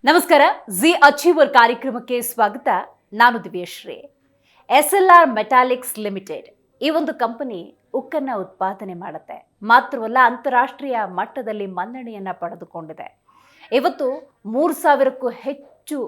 ನಮಸ್ಕಾರ. G achiever ಕಾರ್ಯಕ್ರಮಕ್ಕೆ ಸ್ವಾಗತ. ನಾನು ದಿವ್ಯಶ್ರೀ. SLR ಮೆಟಾಲಿಕ್ಸ್ ಲಿಮಿಟೆಡ್ ಈ ಒಂದು ಕಂಪನಿ ಉಕ್ಕನ್ನ ಉತ್ಪಾದನೆ ಮಾಡುತ್ತೆ. ಮಾತ್ರವಲ್ಲ, ಅಂತಾರಾಷ್ಟ್ರೀಯ ಮಟ್ಟದಲ್ಲಿ ಮನ್ನಣೆಯನ್ನ ಪಡೆದುಕೊಂಡಿದೆ. ಇವತ್ತು 3000ಕ್ಕೂ ಹೆಚ್ಚು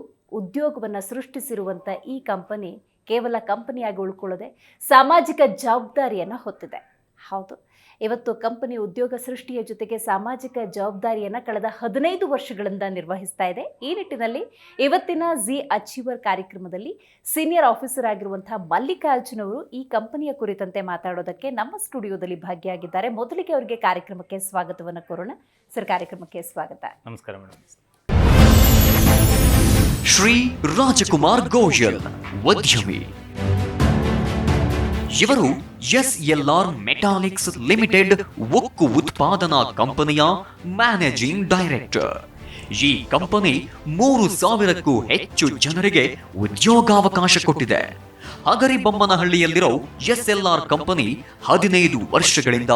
ಉದ್ಯೋಗವನ್ನು ಸೃಷ್ಟಿಸಿರುವಂಥ ಈ ಕಂಪನಿ ಕೇವಲ ಕಂಪನಿಯಾಗಿ ಉಳ್ಕೊಳ್ಳದೆ ಸಾಮಾಜಿಕ ಜವಾಬ್ದಾರಿಯನ್ನು ಹೊತ್ತಿದೆ. ಹೌದು, ಇವತ್ತು ಕಂಪನಿ ಉದ್ಯೋಗ ಸೃಷ್ಟಿಯ ಜೊತೆಗೆ ಸಾಮಾಜಿಕ ಜವಾಬ್ದಾರಿಯನ್ನು ಕಳೆದ 15 ವರ್ಷಗಳಿಂದ ನಿರ್ವಹಿಸ್ತಾ ಇದೆ. ಈ ನಿಟ್ಟಿನಲ್ಲಿ ಇವತ್ತಿನ ಜಿ ಅಚೀವರ್ ಕಾರ್ಯಕ್ರಮದಲ್ಲಿ ಸೀನಿಯರ್ ಆಫೀಸರ್ ಆಗಿರುವಂತಹ ಮಲ್ಲಿಕಾರ್ಜುನ್ ಅವರು ಈ ಕಂಪನಿಯ ಕುರಿತಂತೆ ಮಾತಾಡೋದಕ್ಕೆ ನಮ್ಮ ಸ್ಟುಡಿಯೋದಲ್ಲಿ ಭಾಗಿಯಾಗಿದ್ದಾರೆ. ಮೊದಲಿಗೆ ಅವರಿಗೆ ಕಾರ್ಯಕ್ರಮಕ್ಕೆ ಸ್ವಾಗತವನ್ನು ಕೋರೋಣ. ಸರ್, ಕಾರ್ಯಕ್ರಮಕ್ಕೆ ಸ್ವಾಗತ. ನಮಸ್ಕಾರ ಮೇಡಮ್. ಶ್ರೀ ರಾಜಕುಮಾರ್ ಗೋಯಲ್ ಉದ್ಯಮಿ. ಇವರು SLR ಮೆಟಾಲಿಕ್ಸ್ ಲಿಮಿಟೆಡ್ ಉಕ್ಕು ಉತ್ಪಾದನಾ ಕಂಪನಿಯ ಮ್ಯಾನೇಜಿಂಗ್ ಡೈರೆಕ್ಟರ್. ಈ ಕಂಪನಿ 3000ಕ್ಕೂ ಹೆಚ್ಚು ಜನರಿಗೆ ಉದ್ಯೋಗಾವಕಾಶ ಕೊಟ್ಟಿದೆ. ಹಗರಿಬೊಮ್ಮನಹಳ್ಳಿಯಲ್ಲಿರೋ SLR ಕಂಪನಿ 15 ವರ್ಷಗಳಿಂದ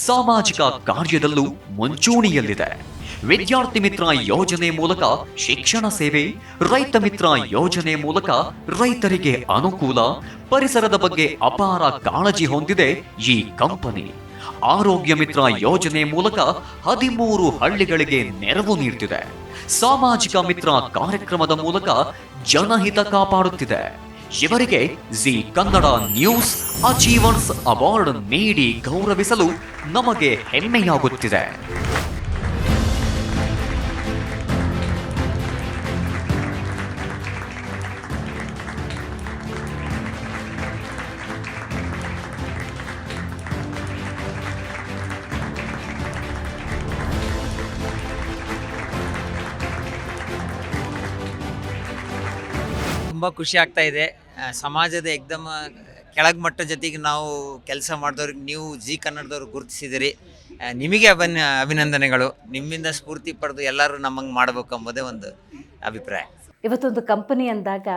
ಸಾಮಾಜಿಕ ಕಾರ್ಯದಲ್ಲೂ ಮುಂಚೂಣಿಯಲ್ಲಿದೆ. ವಿದ್ಯಾರ್ಥಿ ಮಿತ್ರ ಯೋಜನೆ ಮೂಲಕ ಶಿಕ್ಷಣ ಸೇವೆ, ರೈತ ಮಿತ್ರ ಯೋಜನೆ ಮೂಲಕ ರೈತರಿಗೆ ಅನುಕೂಲ, ಪರಿಸರದ ಬಗ್ಗೆ ಅಪಾರ ಕಾಳಜಿ ಹೊಂದಿದೆ ಈ ಕಂಪನಿ. ಆರೋಗ್ಯ ಮಿತ್ರ ಯೋಜನೆ ಮೂಲಕ 13 ಹಳ್ಳಿಗಳಿಗೆ ನೆರವು ನೀಡುತ್ತಿದೆ. ಸಾಮಾಜಿಕ ಮಿತ್ರ ಕಾರ್ಯಕ್ರಮದ ಮೂಲಕ ಜನಹಿತ ಕಾಪಾಡುತ್ತಿದೆ. ಇವರಿಗೆ G Kannada news achievers award ನೀಡಿ ಗೌರವಿಸಲು ನಮಗೆ ಹೆಮ್ಮೆಯಾಗುತ್ತಿದೆ. ತುಂಬ ಖುಷಿ ಆಗ್ತಾ ಇದೆ. ಸಮಾಜದ ಏಕ್ದಮ್ ಕೆಳಗೆ ಮಟ್ಟ ಜೊತೆಗೆ ನಾವು ಕೆಲಸ ಮಾಡಿದವ್ರಿಗೆ ನೀವು ಜಿ ಕನ್ನಡದವ್ರು ಗುರುತಿಸಿದಿರಿ. ನಿಮಗೆ ಅಭಿನಂದನೆಗಳು. ನಿಮ್ಮಿಂದ ಸ್ಫೂರ್ತಿ ಪಡೆದು ಎಲ್ಲರೂ ನಮ್ಮಂಗೆ ಮಾಡಬೇಕು ಎಂಬುದೇ ಒಂದು ಅಭಿಪ್ರಾಯ. ಇವತ್ತೊಂದು ಕಂಪನಿ ಅಂದಾಗ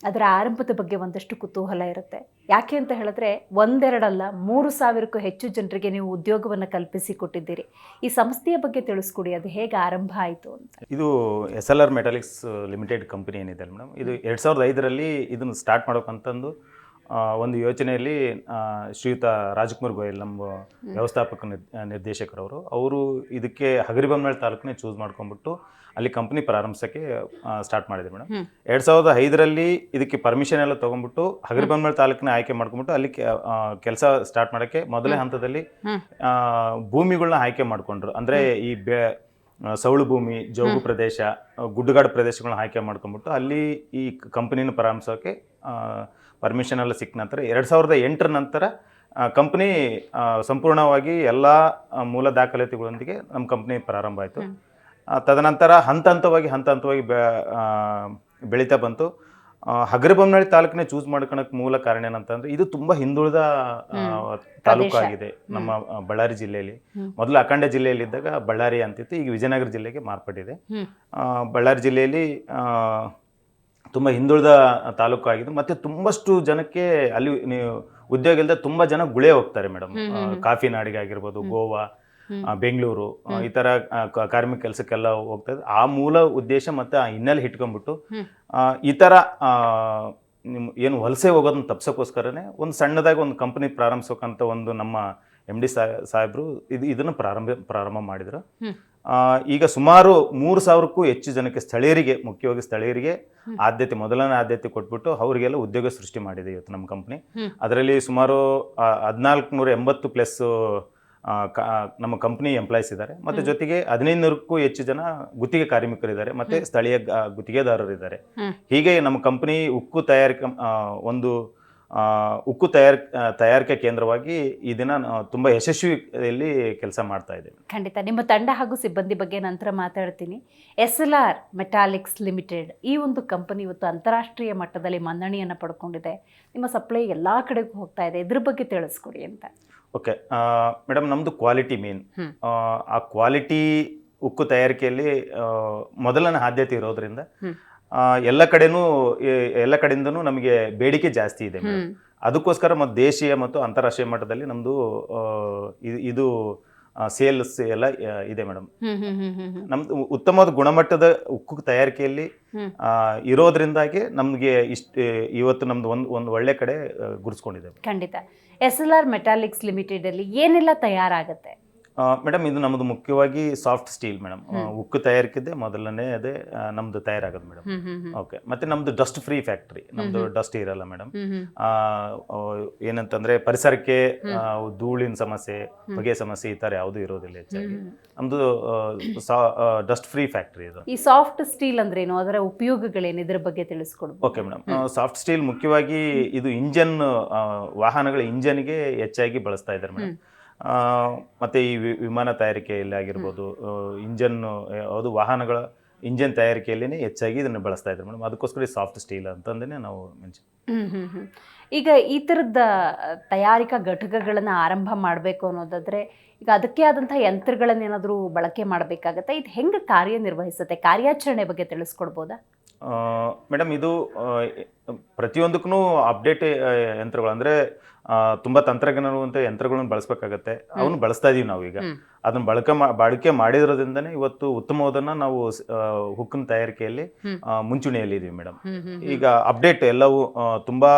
ಅದರ ಆರಂಭದ ಬಗ್ಗೆ ಒಂದಷ್ಟು ಕುತೂಹಲ ಇರುತ್ತೆ. ಯಾಕೆ ಅಂತ ಹೇಳಿದ್ರೆ, ಒಂದೆರಡಲ್ಲ 3000ಕ್ಕೂ ಹೆಚ್ಚು ಜನರಿಗೆ ನೀವು ಉದ್ಯೋಗವನ್ನು ಕಲ್ಪಿಸಿಕೊಟ್ಟಿದ್ದೀರಿ. ಈ ಸಂಸ್ಥೆಯ ಬಗ್ಗೆ ತಿಳಿಸ್ಕೊಡಿ, ಅದು ಹೇಗೆ ಆರಂಭ ಆಯಿತು ಅಂತ. ಇದು SLR ಮೆಟಾಲಿಕ್ಸ್ ಲಿಮಿಟೆಡ್ ಕಂಪನಿ ಏನಿದೆ ಮೇಡಮ್, ಇದು 2005ರಲ್ಲಿ ಇದನ್ನು ಸ್ಟಾರ್ಟ್ ಮಾಡೋಕ್ಕಂತಂದು ಒಂದು ಯೋಚನೆಯಲ್ಲಿ ಶ್ರೀಯುತ ರಾಜಕುಮಾರ್ ಗೋಯಲ್, ನಮ್ಮ ವ್ಯವಸ್ಥಾಪಕ ನಿರ್ದೇಶಕರವರು, ಅವರು ಇದಕ್ಕೆ ಹಗರಿಬೊಮ್ಮನಹಳ್ಳಿ ತಾಲೂಕನ್ನೇ ಚೂಸ್ ಮಾಡ್ಕೊಂಡ್ಬಿಟ್ಟು ಅಲ್ಲಿ ಕಂಪ್ನಿ ಪ್ರಾರಂಭಿಸೋಕ್ಕೆ ಸ್ಟಾರ್ಟ್ ಮಾಡಿದ್ರು ಮೇಡಮ್. 2005ರಲ್ಲಿ ಇದಕ್ಕೆ ಪರ್ಮಿಷನ್ ಎಲ್ಲ ತೊಗೊಂಡ್ಬಿಟ್ಟು ಹಗರಿಬೊಮ್ಮನಹಳ್ಳಿ ತಾಲೂಕನ್ನ ಆಯ್ಕೆ ಮಾಡ್ಕೊಂಡ್ಬಿಟ್ಟು ಅಲ್ಲಿ ಕೆಲಸ ಸ್ಟಾರ್ಟ್ ಮಾಡೋಕ್ಕೆ ಮೊದಲನೇ ಹಂತದಲ್ಲಿ ಭೂಮಿಗಳನ್ನ ಆಯ್ಕೆ ಮಾಡ್ಕೊಂಡ್ರು. ಅಂದರೆ ಈ ಸೌಳು ಭೂಮಿ, ಜೋಗು ಪ್ರದೇಶ, ಗುಡ್ಡಗಾಡು ಪ್ರದೇಶಗಳನ್ನ ಆಯ್ಕೆ ಮಾಡ್ಕೊಂಡ್ಬಿಟ್ಟು ಅಲ್ಲಿ ಈ ಕಂಪನಿನ ಪ್ರಾರಂಭಿಸೋಕ್ಕೆ ಪರ್ಮಿಷನ್ ಎಲ್ಲ ಸಿಕ್ಕ ನಂತರ 2008ರ ನಂತರ ಕಂಪ್ನಿ ಸಂಪೂರ್ಣವಾಗಿ ಎಲ್ಲ ಮೂಲ ದಾಖಲಾತಿಗಳೊಂದಿಗೆ ನಮ್ಮ ಕಂಪ್ನಿ ಪ್ರಾರಂಭ ಆಯಿತು. ತದನಂತರ ಹಂತ ಹಂತವಾಗಿ ಬೆಳೀತಾ ಬಂತು. ಹಗರಿಬೊಮ್ಮನಹಳ್ಳಿ ತಾಲೂಕನ್ನೇ ಚೂಸ್ ಮಾಡ್ಕೊಳಕ್ಕೆ ಮೂಲ ಕಾರಣ ಏನಂತಂದ್ರೆ, ಇದು ತುಂಬ ಹಿಂದುಳಿದ ತಾಲೂಕು ಆಗಿದೆ ನಮ್ಮ ಬಳ್ಳಾರಿ ಜಿಲ್ಲೆಯಲ್ಲಿ. ಮೊದಲು ಅಖಂಡ ಜಿಲ್ಲೆಯಲ್ಲಿದ್ದಾಗ ಬಳ್ಳಾರಿ ಅಂತಿತ್ತು, ಈಗ ವಿಜಯನಗರ ಜಿಲ್ಲೆಗೆ ಮಾರ್ಪಟ್ಟಿದೆ. ಬಳ್ಳಾರಿ ಜಿಲ್ಲೆಯಲ್ಲಿ ತುಂಬ ಹಿಂದುಳಿದ ತಾಲೂಕು ಆಗಿದೆ. ಮತ್ತು ತುಂಬಷ್ಟು ಜನಕ್ಕೆ ಅಲ್ಲಿ ನೀವು ಉದ್ಯೋಗ ಇಲ್ಲದೆ ತುಂಬ ಜನ ಗುಳೆ ಹೋಗ್ತಾರೆ ಮೇಡಮ್. ಕಾಫಿ ನಾಡಿಗೆ ಆಗಿರ್ಬೋದು, ಗೋವಾ, ಬೆಂಗಳೂರು, ಈ ಥರ ಕಾರ್ಮಿಕ ಕೆಲಸಕ್ಕೆಲ್ಲ ಹೋಗ್ತದೆ. ಆ ಮೂಲ ಉದ್ದೇಶ ಮತ್ತು ಆ ಹಿನ್ನೆಲೆ ಇಟ್ಕೊಂಡ್ಬಿಟ್ಟು ಈ ಥರ ಏನು ವಲಸೆ ಹೋಗೋದನ್ನ ತಪ್ಸೋಕ್ಕೋಸ್ಕರನೇ ಒಂದು ಸಣ್ಣದಾಗಿ ಒಂದು ಕಂಪನಿ ಪ್ರಾರಂಭಿಸೋಕಂತ ಒಂದು ನಮ್ಮ MD ಸಾಹೇಬರು ಇದನ್ನು ಪ್ರಾರಂಭ ಮಾಡಿದರು. ಈಗ ಸುಮಾರು 3000ಕ್ಕೂ ಹೆಚ್ಚು ಜನಕ್ಕೆ, ಮುಖ್ಯವಾಗಿ ಸ್ಥಳೀಯರಿಗೆ ಮೊದಲನೇ ಆದ್ಯತೆ ಕೊಟ್ಬಿಟ್ಟು ಅವರಿಗೆಲ್ಲ ಉದ್ಯೋಗ ಸೃಷ್ಟಿ ಮಾಡಿದೆ ಇವತ್ತು ನಮ್ಮ ಕಂಪ್ನಿ. ಅದರಲ್ಲಿ ಸುಮಾರು 1480 ಪ್ಲಸ್ ನಮ್ಮ ಕಂಪ್ನಿ ಎಂಪ್ಲಾಯೀಸ್ ಇದ್ದಾರೆ. ಮತ್ತು ಜೊತೆಗೆ 1500ಕ್ಕೂ ಹೆಚ್ಚು ಜನ ಗುತ್ತಿಗೆ ಕಾರ್ಮಿಕರಿದ್ದಾರೆ, ಮತ್ತು ಸ್ಥಳೀಯ ಗುತ್ತಿಗೆದಾರರಿದ್ದಾರೆ. ಹೀಗೆ ನಮ್ಮ ಕಂಪ್ನಿ ಉಕ್ಕು ತಯಾರಿಕೆ ಕೇಂದ್ರವಾಗಿ ಈ ದಿನ ತುಂಬ ಯಶಸ್ವಿಯಲ್ಲಿ ಕೆಲಸ ಮಾಡ್ತಾ ಇದ್ದೇವೆ. ಖಂಡಿತ. ನಿಮ್ಮ ತಂಡ ಹಾಗೂ ಸಿಬ್ಬಂದಿ ಬಗ್ಗೆ ನಂತರ ಮಾತಾಡ್ತೀನಿ. SLR ಮೆಟಾಲಿಕ್ಸ್ ಲಿಮಿಟೆಡ್ ಈ ಒಂದು ಕಂಪನಿ ಇವತ್ತು ಅಂತಾರಾಷ್ಟ್ರೀಯ ಮಟ್ಟದಲ್ಲಿ ಮನ್ನಣೆಯನ್ನು ಪಡ್ಕೊಂಡಿದೆ. ನಿಮ್ಮ ಸಪ್ಲೈ ಎಲ್ಲ ಕಡೆಗೂ ಹೋಗ್ತಾ ಇದೆ. ಇದ್ರ ಬಗ್ಗೆ ತಿಳಿಸ್ಕೊಡಿ ಅಂತ. ಓಕೆ ಮೇಡಮ್, ನಮ್ಮದು ಕ್ವಾಲಿಟಿ ಮೇನ್. ಆ ಕ್ವಾಲಿಟಿ ಉಕ್ಕು ತಯಾರಿಕೆಯಲ್ಲಿ ಮೊದಲನೇ ಆದ್ಯತೆ ಇರೋದ್ರಿಂದ ಎಲ್ಲ ಕಡೆಯಿಂದನೂ ನಮಗೆ ಬೇಡಿಕೆ ಜಾಸ್ತಿ ಇದೆ. ಅದಕ್ಕೋಸ್ಕರ ಮತ್ತು ದೇಶೀಯ ಮತ್ತು ಅಂತಾರಾಷ್ಟ್ರೀಯ ಮಟ್ಟದಲ್ಲಿ ನಮ್ಮದು ಇದು ಸೇಲ್ಸ್ ಎಲ್ಲ ಇದೆ ಮೇಡಮ್. ನಮ್ದು ಉತ್ತಮವಾದ ಗುಣಮಟ್ಟದ ಉಕ್ಕು ತಯಾರಿಕೆಯಲ್ಲಿ ಇರೋದ್ರಿಂದಾಗಿ ನಮಗೆ ಇವತ್ತು ನಮ್ದು ಒಂದು ಒಳ್ಳೆ ಕಡೆ ಗುರುಸ್ಕೊಂಡಿದೆ. ಖಂಡಿತ. SLR ಮೆಟಾಲಿಕ್ಸ್ ಲಿಮಿಟೆಡ್ ಅಲ್ಲಿ ಏನೆಲ್ಲ ತಯಾರಾಗುತ್ತೆ? ಮೇಡಮ್ ಇದು ನಮ್ಮದು ಮುಖ್ಯವಾಗಿ ಸಾಫ್ಟ್ ಸ್ಟೀಲ್ ಮೇಡಮ್. ಉಕ್ಕು ತಯಾರಿಕೆದೆ ಮೊದಲನೇ ಅದೇ ನಮ್ದು ತಯಾರಾಗೋದು ಮೇಡಮ್. ಓಕೆ, ಮತ್ತೆ ನಮ್ದು ಡಸ್ಟ್ ಫ್ರೀ ಫ್ಯಾಕ್ಟ್ರಿ, ನಮ್ದು ಡಸ್ಟ್ ಇರಲ್ಲ ಮೇಡಮ್. ಏನಂತಂದ್ರೆ ಪರಿಸರಕ್ಕೆ ಧೂಳಿನ ಸಮಸ್ಯೆ, ಹೊಗೆ ಸಮಸ್ಯೆ ಈ ತರ ಯಾವುದು ಇರೋದಿಲ್ಲ ಹೆಚ್ಚಾಗಿ. ನಮ್ದು ಡಸ್ಟ್ ಫ್ರೀ ಫ್ಯಾಕ್ಟ್ರಿ ಇದು. ಈ ಸಾಫ್ಟ್ ಸ್ಟೀಲ್ ಅಂದ್ರೆ ಏನು, ಅದರ ಉಪಯೋಗಗಳೇನು, ಇದ್ರ ಬಗ್ಗೆ ತಿಳಿಸ್ಕೊಡ್ಬೋದು? ಓಕೆ ಮೇಡಮ್, ಸಾಫ್ಟ್ ಸ್ಟೀಲ್ ಮುಖ್ಯವಾಗಿ ಇದು ಇಂಜನ್, ವಾಹನಗಳ ಇಂಜನ್ಗೆ ಹೆಚ್ಚಾಗಿ ಬಳಸ್ತಾ ಇದ್ದಾರೆ ಮೇಡಮ್. ಮತ್ತು ಈ ವಿಮಾನ ತಯಾರಿಕೆಯಲ್ಲಿ ಆಗಿರ್ಬೋದು, ಇಂಜನ್ ಅದು ವಾಹನಗಳ ಇಂಜನ್ ತಯಾರಿಕೆಯಲ್ಲಿ ಹೆಚ್ಚಾಗಿ ಇದನ್ನು ಬಳಸ್ತಾ ಇದ್ದಾರೆ ಮೇಡಮ್. ಅದಕ್ಕೋಸ್ಕರ ಸಾಫ್ಟ್ ಸ್ಟೀಲ್ ಅಂತಂದೇ ನಾವು ಮೆನ್ಷನ್. ಈಗ ಈ ಥರದ ತಯಾರಿಕಾ ಘಟಕಗಳನ್ನು ಆರಂಭ ಮಾಡಬೇಕು ಅನ್ನೋದಾದರೆ ಈಗ ಅದಕ್ಕೆ ಆದಂಥ ಯಂತ್ರಗಳನ್ನೇನಾದರೂ ಬಳಕೆ ಮಾಡಬೇಕಾಗತ್ತೆ. ಇದು ಹೆಂಗೆ ಕಾರ್ಯನಿರ್ವಹಿಸುತ್ತೆ, ಕಾರ್ಯಾಚರಣೆ ಬಗ್ಗೆ ತಿಳಿಸ್ಕೊಡ್ಬೋದಾ? ಮೇಡಮ್ ಇದು ಪ್ರತಿಯೊಂದಕ್ಕೂ ಅಪ್ಡೇಟ್ ಯಂತ್ರಗಳು ಅಂದರೆ ತುಂಬ ತಂತ್ರಜ್ಞಾನವಂತ ಯಂತ್ರಗಳನ್ನು ಬಳಸಬೇಕಾಗತ್ತೆ. ಅವನು ಬಳಸ್ತಾ ಇದೀವಿ ನಾವು ಈಗ. ಅದನ್ನ ಬಳಕೆ ಮಾಡಿರೋದ್ರಿಂದನೇ ಇವತ್ತು ಉತ್ತಮವಾದನ್ನ ನಾವು ಹುಕ್ಕಿನ ತಯಾರಿಕೆಯಲ್ಲಿ ಮುಂಚೂಣಿಯಲ್ಲಿ ಇದೀವಿ ಮೇಡಮ್. ಈಗ ಅಪ್ಡೇಟ್ ಎಲ್ಲವೂ ತುಂಬಾ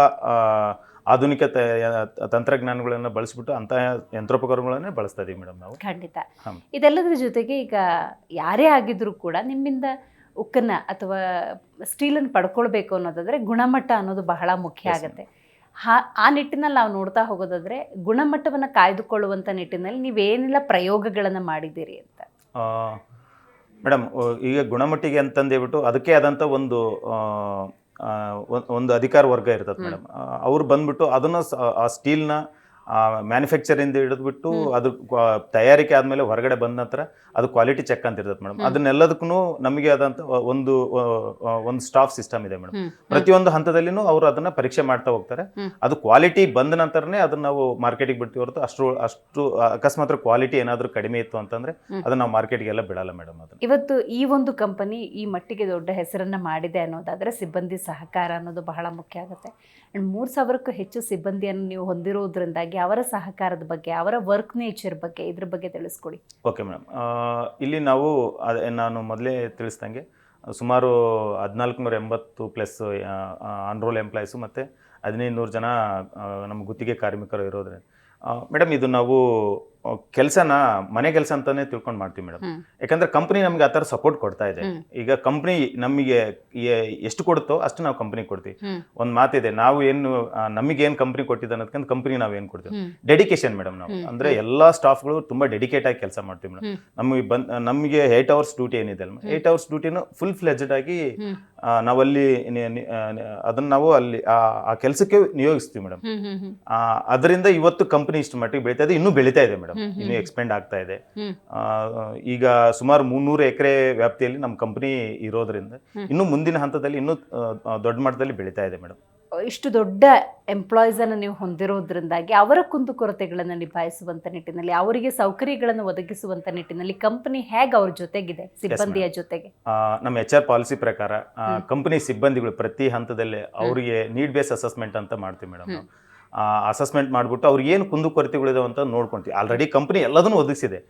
ಆಧುನಿಕ ತಂತ್ರಜ್ಞಾನಗಳನ್ನು ಬಳಸಿಬಿಟ್ಟು ಅಂತಹ ಯಂತ್ರೋಪಕರಣಗಳನ್ನೇ ಬಳಸ್ತಾ ಇದೀವಿ ಮೇಡಮ್ ನಾವು. ಖಂಡಿತ. ಇದೆಲ್ಲದರ ಜೊತೆಗೆ ಈಗ ಯಾರೇ ಆಗಿದ್ರು ಕೂಡ ನಿಮ್ಮಿಂದ ಉಕ್ಕನ್ನ ಅಥವಾ ಸ್ಟೀಲನ್ನು ಪಡ್ಕೊಳ್ಬೇಕು ಅನ್ನೋದಾದ್ರೆ ಗುಣಮಟ್ಟ ಅನ್ನೋದು ಬಹಳ ಮುಖ್ಯ ಆಗುತ್ತೆ. ಆ ನಿಟ್ಟಿನಲ್ಲಿ ನಾವು ನೋಡ್ತಾ ಹೋಗೋದಾದ್ರೆ ಗುಣಮಟ್ಟವನ್ನು ಕಾಯ್ದುಕೊಳ್ಳುವಂಥ ನಿಟ್ಟಿನಲ್ಲಿ ನೀವೇನೆಲ್ಲ ಪ್ರಯೋಗಗಳನ್ನು ಮಾಡಿದ್ದೀರಿ ಅಂತ? ಮೇಡಮ್, ಈಗ ಗುಣಮಟ್ಟಿಗೆ ಅಂತಂದೇಳ್ಬಿಟ್ಟು ಅದಕ್ಕೆ ಆದಂಥ ಒಂದು ಅಧಿಕಾರ ವರ್ಗ ಇರ್ತದೆ ಮೇಡಮ್. ಅವ್ರು ಬಂದ್ಬಿಟ್ಟು ಅದನ್ನು ಆ ಸ್ಟೀಲ್ನ ಮ್ಯಾನುಫ್ಯಾಕ್ಚರಿಂದ ಹಿಡಿದ್ಬಿಟ್ಟು ಅದು ತಯಾರಿಕೆ ಆದಮೇಲೆ ಹೊರಗಡೆ ಬಂದ ನಂತರ ಅದು ಕ್ವಾಲಿಟಿ ಚೆಕ್ ಅಂತ ಇರ್ತದೆ ಮೇಡಮ್. ಅದನ್ನೆಲ್ಲದಕ್ಕೂ ನಮಗೆ ಆದಂಥ ಒಂದು ಸ್ಟಾಫ್ ಸಿಸ್ಟಮ್ ಇದೆ ಮೇಡಮ್. ಪ್ರತಿಯೊಂದು ಹಂತದಲ್ಲಿನೂ ಅವರು ಅದನ್ನ ಪರೀಕ್ಷೆ ಮಾಡ್ತಾ ಹೋಗ್ತಾರೆ. ಅದು ಕ್ವಾಲಿಟಿ ಬಂದ ನಂತರನೇ ಅದನ್ನ ನಾವು ಮಾರ್ಕೆಟಿಗೆ ಬಿಡ್ತೀವಿ ಹೊರತು ಅಷ್ಟು ಅಕಸ್ಮಾತ್ ಕ್ವಾಲಿಟಿ ಏನಾದರೂ ಕಡಿಮೆ ಇತ್ತು ಅಂತಂದ್ರೆ ಅದನ್ನ ನಾವು ಮಾರ್ಕೆಟ್ಗೆಲ್ಲ ಬಿಡಲ್ಲ ಮೇಡಮ್. ಅದನ್ನ ಇವತ್ತು ಈ ಒಂದು ಕಂಪನಿ ಈ ಮಟ್ಟಿಗೆ ದೊಡ್ಡ ಹೆಸರನ್ನ ಮಾಡಿದೆ ಅನ್ನೋದಾದ್ರೆ ಸಿಬ್ಬಂದಿ ಸಹಕಾರ ಅನ್ನೋದು ಬಹಳ ಮುಖ್ಯ ಆಗುತ್ತೆ. 3,000ಕ್ಕೂ ಹೆಚ್ಚು ಸಿಬ್ಬಂದಿಯನ್ನು ನೀವು ಹೊಂದಿರೋದ್ರಿಂದಾಗಿ ಅವರ ಸಹಕಾರದ ಬಗ್ಗೆ, ಅವರ ವರ್ಕ್ ನೇಚರ್ ಬಗ್ಗೆ, ಇದ್ರ ಬಗ್ಗೆ ತಿಳಿಸ್ಕೊಡಿ. ಓಕೆ ಮೇಡಮ್, ಇಲ್ಲಿ ನಾವು ನಾನು ಮೊದಲೇ ತಿಳಿಸ್ದಂಗೆ ಸುಮಾರು 1480 ಪ್ಲಸ್ ಆನ್-ರೋಲ್ ಎಂಪ್ಲಾಯೀಸು ಮತ್ತು 1500 ಜನ ನಮ್ಮ ಗುತ್ತಿಗೆ ಕಾರ್ಮಿಕರು ಇರೋದ್ರಿಂದ ಮೇಡಮ್ ಇದು ನಾವು ಕೆಲಸನ ಮನೆ ಕೆಲಸ ಅಂತಾನೆ ತಿಳ್ಕೊಂಡು ಮಾಡ್ತೀವಿ ಮೇಡಮ್. ಯಾಕಂದ್ರೆ ಕಂಪ್ನಿ ನಮ್ಗೆ ಆ ಥರ ಸಪೋರ್ಟ್ ಕೊಡ್ತಾ ಇದೆ. ಈಗ ಕಂಪ್ನಿ ನಮಗೆ ಎಷ್ಟು ಕೊಡುತ್ತೋ ಅಷ್ಟು ನಾವು ಕಂಪ್ನಿ ಕೊಡ್ತೀವಿ. ಒಂದು ಮಾತಿದೆ, ನಾವು ಏನು ನಮಗೇನು ಕಂಪ್ನಿ ಕೊಟ್ಟಿದ್ದ ಅನ್ನೋದಕ್ಕಂತ ಕಂಪ್ನಿ ನಾವು ಏನು ಕೊಡ್ತೀವಿ, ಡೆಡಿಕೇಶನ್ ಮೇಡಮ್. ನಾವು ಅಂದ್ರೆ ಎಲ್ಲಾ ಸ್ಟಾಫ್ಗಳು ತುಂಬಾ ಡೆಡಿಕೇಟ್ ಆಗಿ ಕೆಲಸ ಮಾಡ್ತೀವಿ ಮೇಡಮ್. ನಮಗೆ 8 ಅವರ್ಸ್ ಡ್ಯೂಟಿ ಏನಿದೆ ಅಲ್ಲ, 8 ಅವರ್ಸ್ ಡ್ಯೂಟಿನೂ ಫುಲ್ ಫ್ಲೆಜ್ಡ್ ಆಗಿ ನಾವಲ್ಲಿ ಅದನ್ನ ನಾವು ಅಲ್ಲಿ ಆ ಕೆಲಸಕ್ಕೆ ನಿಯೋಗಿಸ್ತೀವಿ ಮೇಡಮ್. ಅದರಿಂದ ಇವತ್ತು ಕಂಪನಿ ಇಷ್ಟು ಮಟ್ಟಿಗೆ ಬೆಳೀತಾ ಇದೆ, ಇನ್ನೂ ಬೆಳೀತಾ ಇದೆ ಮೇಡಮ್, ಇನ್ನೂ ಎಕ್ಸ್ಪೆಂಡ್ ಆಗ್ತಾ ಇದೆ. ಈಗ ಸುಮಾರು 300 ಎಕರೆ ವ್ಯಾಪ್ತಿಯಲ್ಲಿ ನಮ್ಮ ಕಂಪನಿ ಇರೋದ್ರಿಂದ ಇನ್ನು ಮುಂದಿನ ಹಂತದಲ್ಲಿ ಇನ್ನೂ ದೊಡ್ಡ ಮಟ್ಟದಲ್ಲಿ ಬೆಳೀತಾ ಇದೆ ಮೇಡಮ್. ಇಷ್ಟು ದೊಡ್ಡ ಎಂಪ್ಲಾಯೀಸ್ ಅನ್ನು ನೀವು ಹೊಂದಿರೋದ್ರಿಂದಾಗಿ ಅವರ ಕುಂದುಕೊರತೆಗಳನ್ನು ನಿಭಾಯಿಸುವಂತ ನಿಟ್ಟಿನಲ್ಲಿ, ಅವರಿಗೆ ಸೌಕರ್ಯಗಳನ್ನು ಒದಗಿಸುವಂತ ನಿಟ್ಟಿನಲ್ಲಿ ಕಂಪನಿ ಹೇಗೆ ಅವ್ರ ಜೊತೆಗಿದೆ, ಸಿಬ್ಬಂದಿಯ ಜೊತೆಗೆ? ನಮ್ಮ HR ಪಾಲಿಸಿ ಪ್ರಕಾರ ಕಂಪನಿ ಸಿಬ್ಬಂದಿಗಳು ಪ್ರತಿ ಹಂತದಲ್ಲಿ ಅವರಿಗೆ ನೀಡ್ ಬೇಸ್ ಅಸೆಸ್ಮೆಂಟ್ ಅಂತ ಮಾಡ್ತೀವಿ ಮೇಡಮ್. ನಾವು ಅಸೆಸ್ಮೆಂಟ್ ಮಾಡ್ಬಿಟ್ಟು ಅವ್ರಿಗೆ ಏನು ಕುಂದುಕೊರತೆಗಳಿದಾವೆ ಅಂತ ನೋಡ್ಕೊಂತೀವಿ. ಆಲ್ರೆಡಿ ಕಂಪನಿ ಎಲ್ಲದನ್ನು ಒದಗಿಸಿದೆ.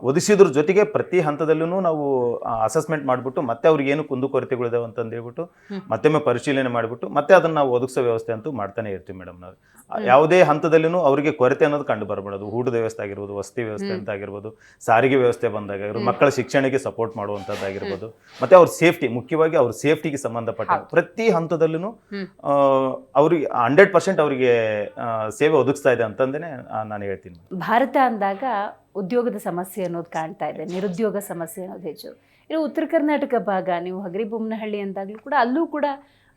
ಒದಗಿಸಿದ್ರ ಜೊತೆಗೆ ಪ್ರತಿ ಹಂತದಲ್ಲೂ ನಾವು ಅಸೆಸ್ಮೆಂಟ್ ಮಾಡಿಬಿಟ್ಟು ಮತ್ತೆ ಅವ್ರಿಗೆ ಏನು ಕುಂದುಕೊರತೆಗಳಿದಾವೆ ಅಂತ ಹೇಳ್ಬಿಟ್ಟು ಮತ್ತೊಮ್ಮೆ ಪರಿಶೀಲನೆ ಮಾಡಿಬಿಟ್ಟು ಮತ್ತೆ ಅದನ್ನ ನಾವು ಒದಗಿಸೋ ವ್ಯವಸ್ಥೆ ಅಂತೂ ಮಾಡ್ತಾನೆ ಇರ್ತೀವಿ ಮೇಡಮ್. ನಾವು ಯಾವುದೇ ಹಂತದಲ್ಲೂ ಅವರಿಗೆ ಕೊರತೆ ಅನ್ನೋದು ಕಂಡು ಬರಬಾರ್ದು. ಊಟದ ವ್ಯವಸ್ಥೆ ಆಗಿರ್ಬೋದು, ವಸತಿ ವ್ಯವಸ್ಥೆ ಅಂತ ಆಗಿರ್ಬೋದು, ಸಾರಿಗೆ ವ್ಯವಸ್ಥೆ ಬಂದಾಗ ಮಕ್ಕಳ ಶಿಕ್ಷಣಕ್ಕೆ ಸಪೋರ್ಟ್ ಮಾಡುವಂಥದ್ದಾಗಿರ್ಬೋದು, ಮತ್ತೆ ಅವ್ರ ಸೇಫ್ಟಿ, ಮುಖ್ಯವಾಗಿ ಅವ್ರ ಸೇಫ್ಟಿಗೆ ಸಂಬಂಧಪಟ್ಟ ಪ್ರತಿ ಹಂತದಲ್ಲೂ ಅವ್ರಿಗೆ 100% ಅವರಿಗೆ ಸೇವೆ ಒದಗಿಸ್ತಾ ಇದೆ ಅಂತಂದೇನೆ ನಾನು ಹೇಳ್ತೀನಿ. ಭಾರತ ಅಂದಾಗ ಉದ್ಯೋಗದ ಸಮಸ್ಯೆ ಅನ್ನೋದು ಕಾಣ್ತಾ ಇದೆ, ನಿರುದ್ಯೋಗ ಸಮಸ್ಯೆ ಅನ್ನೋದು ಹೆಚ್ಚು. ಇನ್ನು ಉತ್ತರ ಕರ್ನಾಟಕ ಭಾಗ, ನೀವು ಹಗರಿಬೊಮ್ಮನಹಳ್ಳಿ ಅಂದಾಗಲೂ ಕೂಡ ಅಲ್ಲೂ ಕೂಡ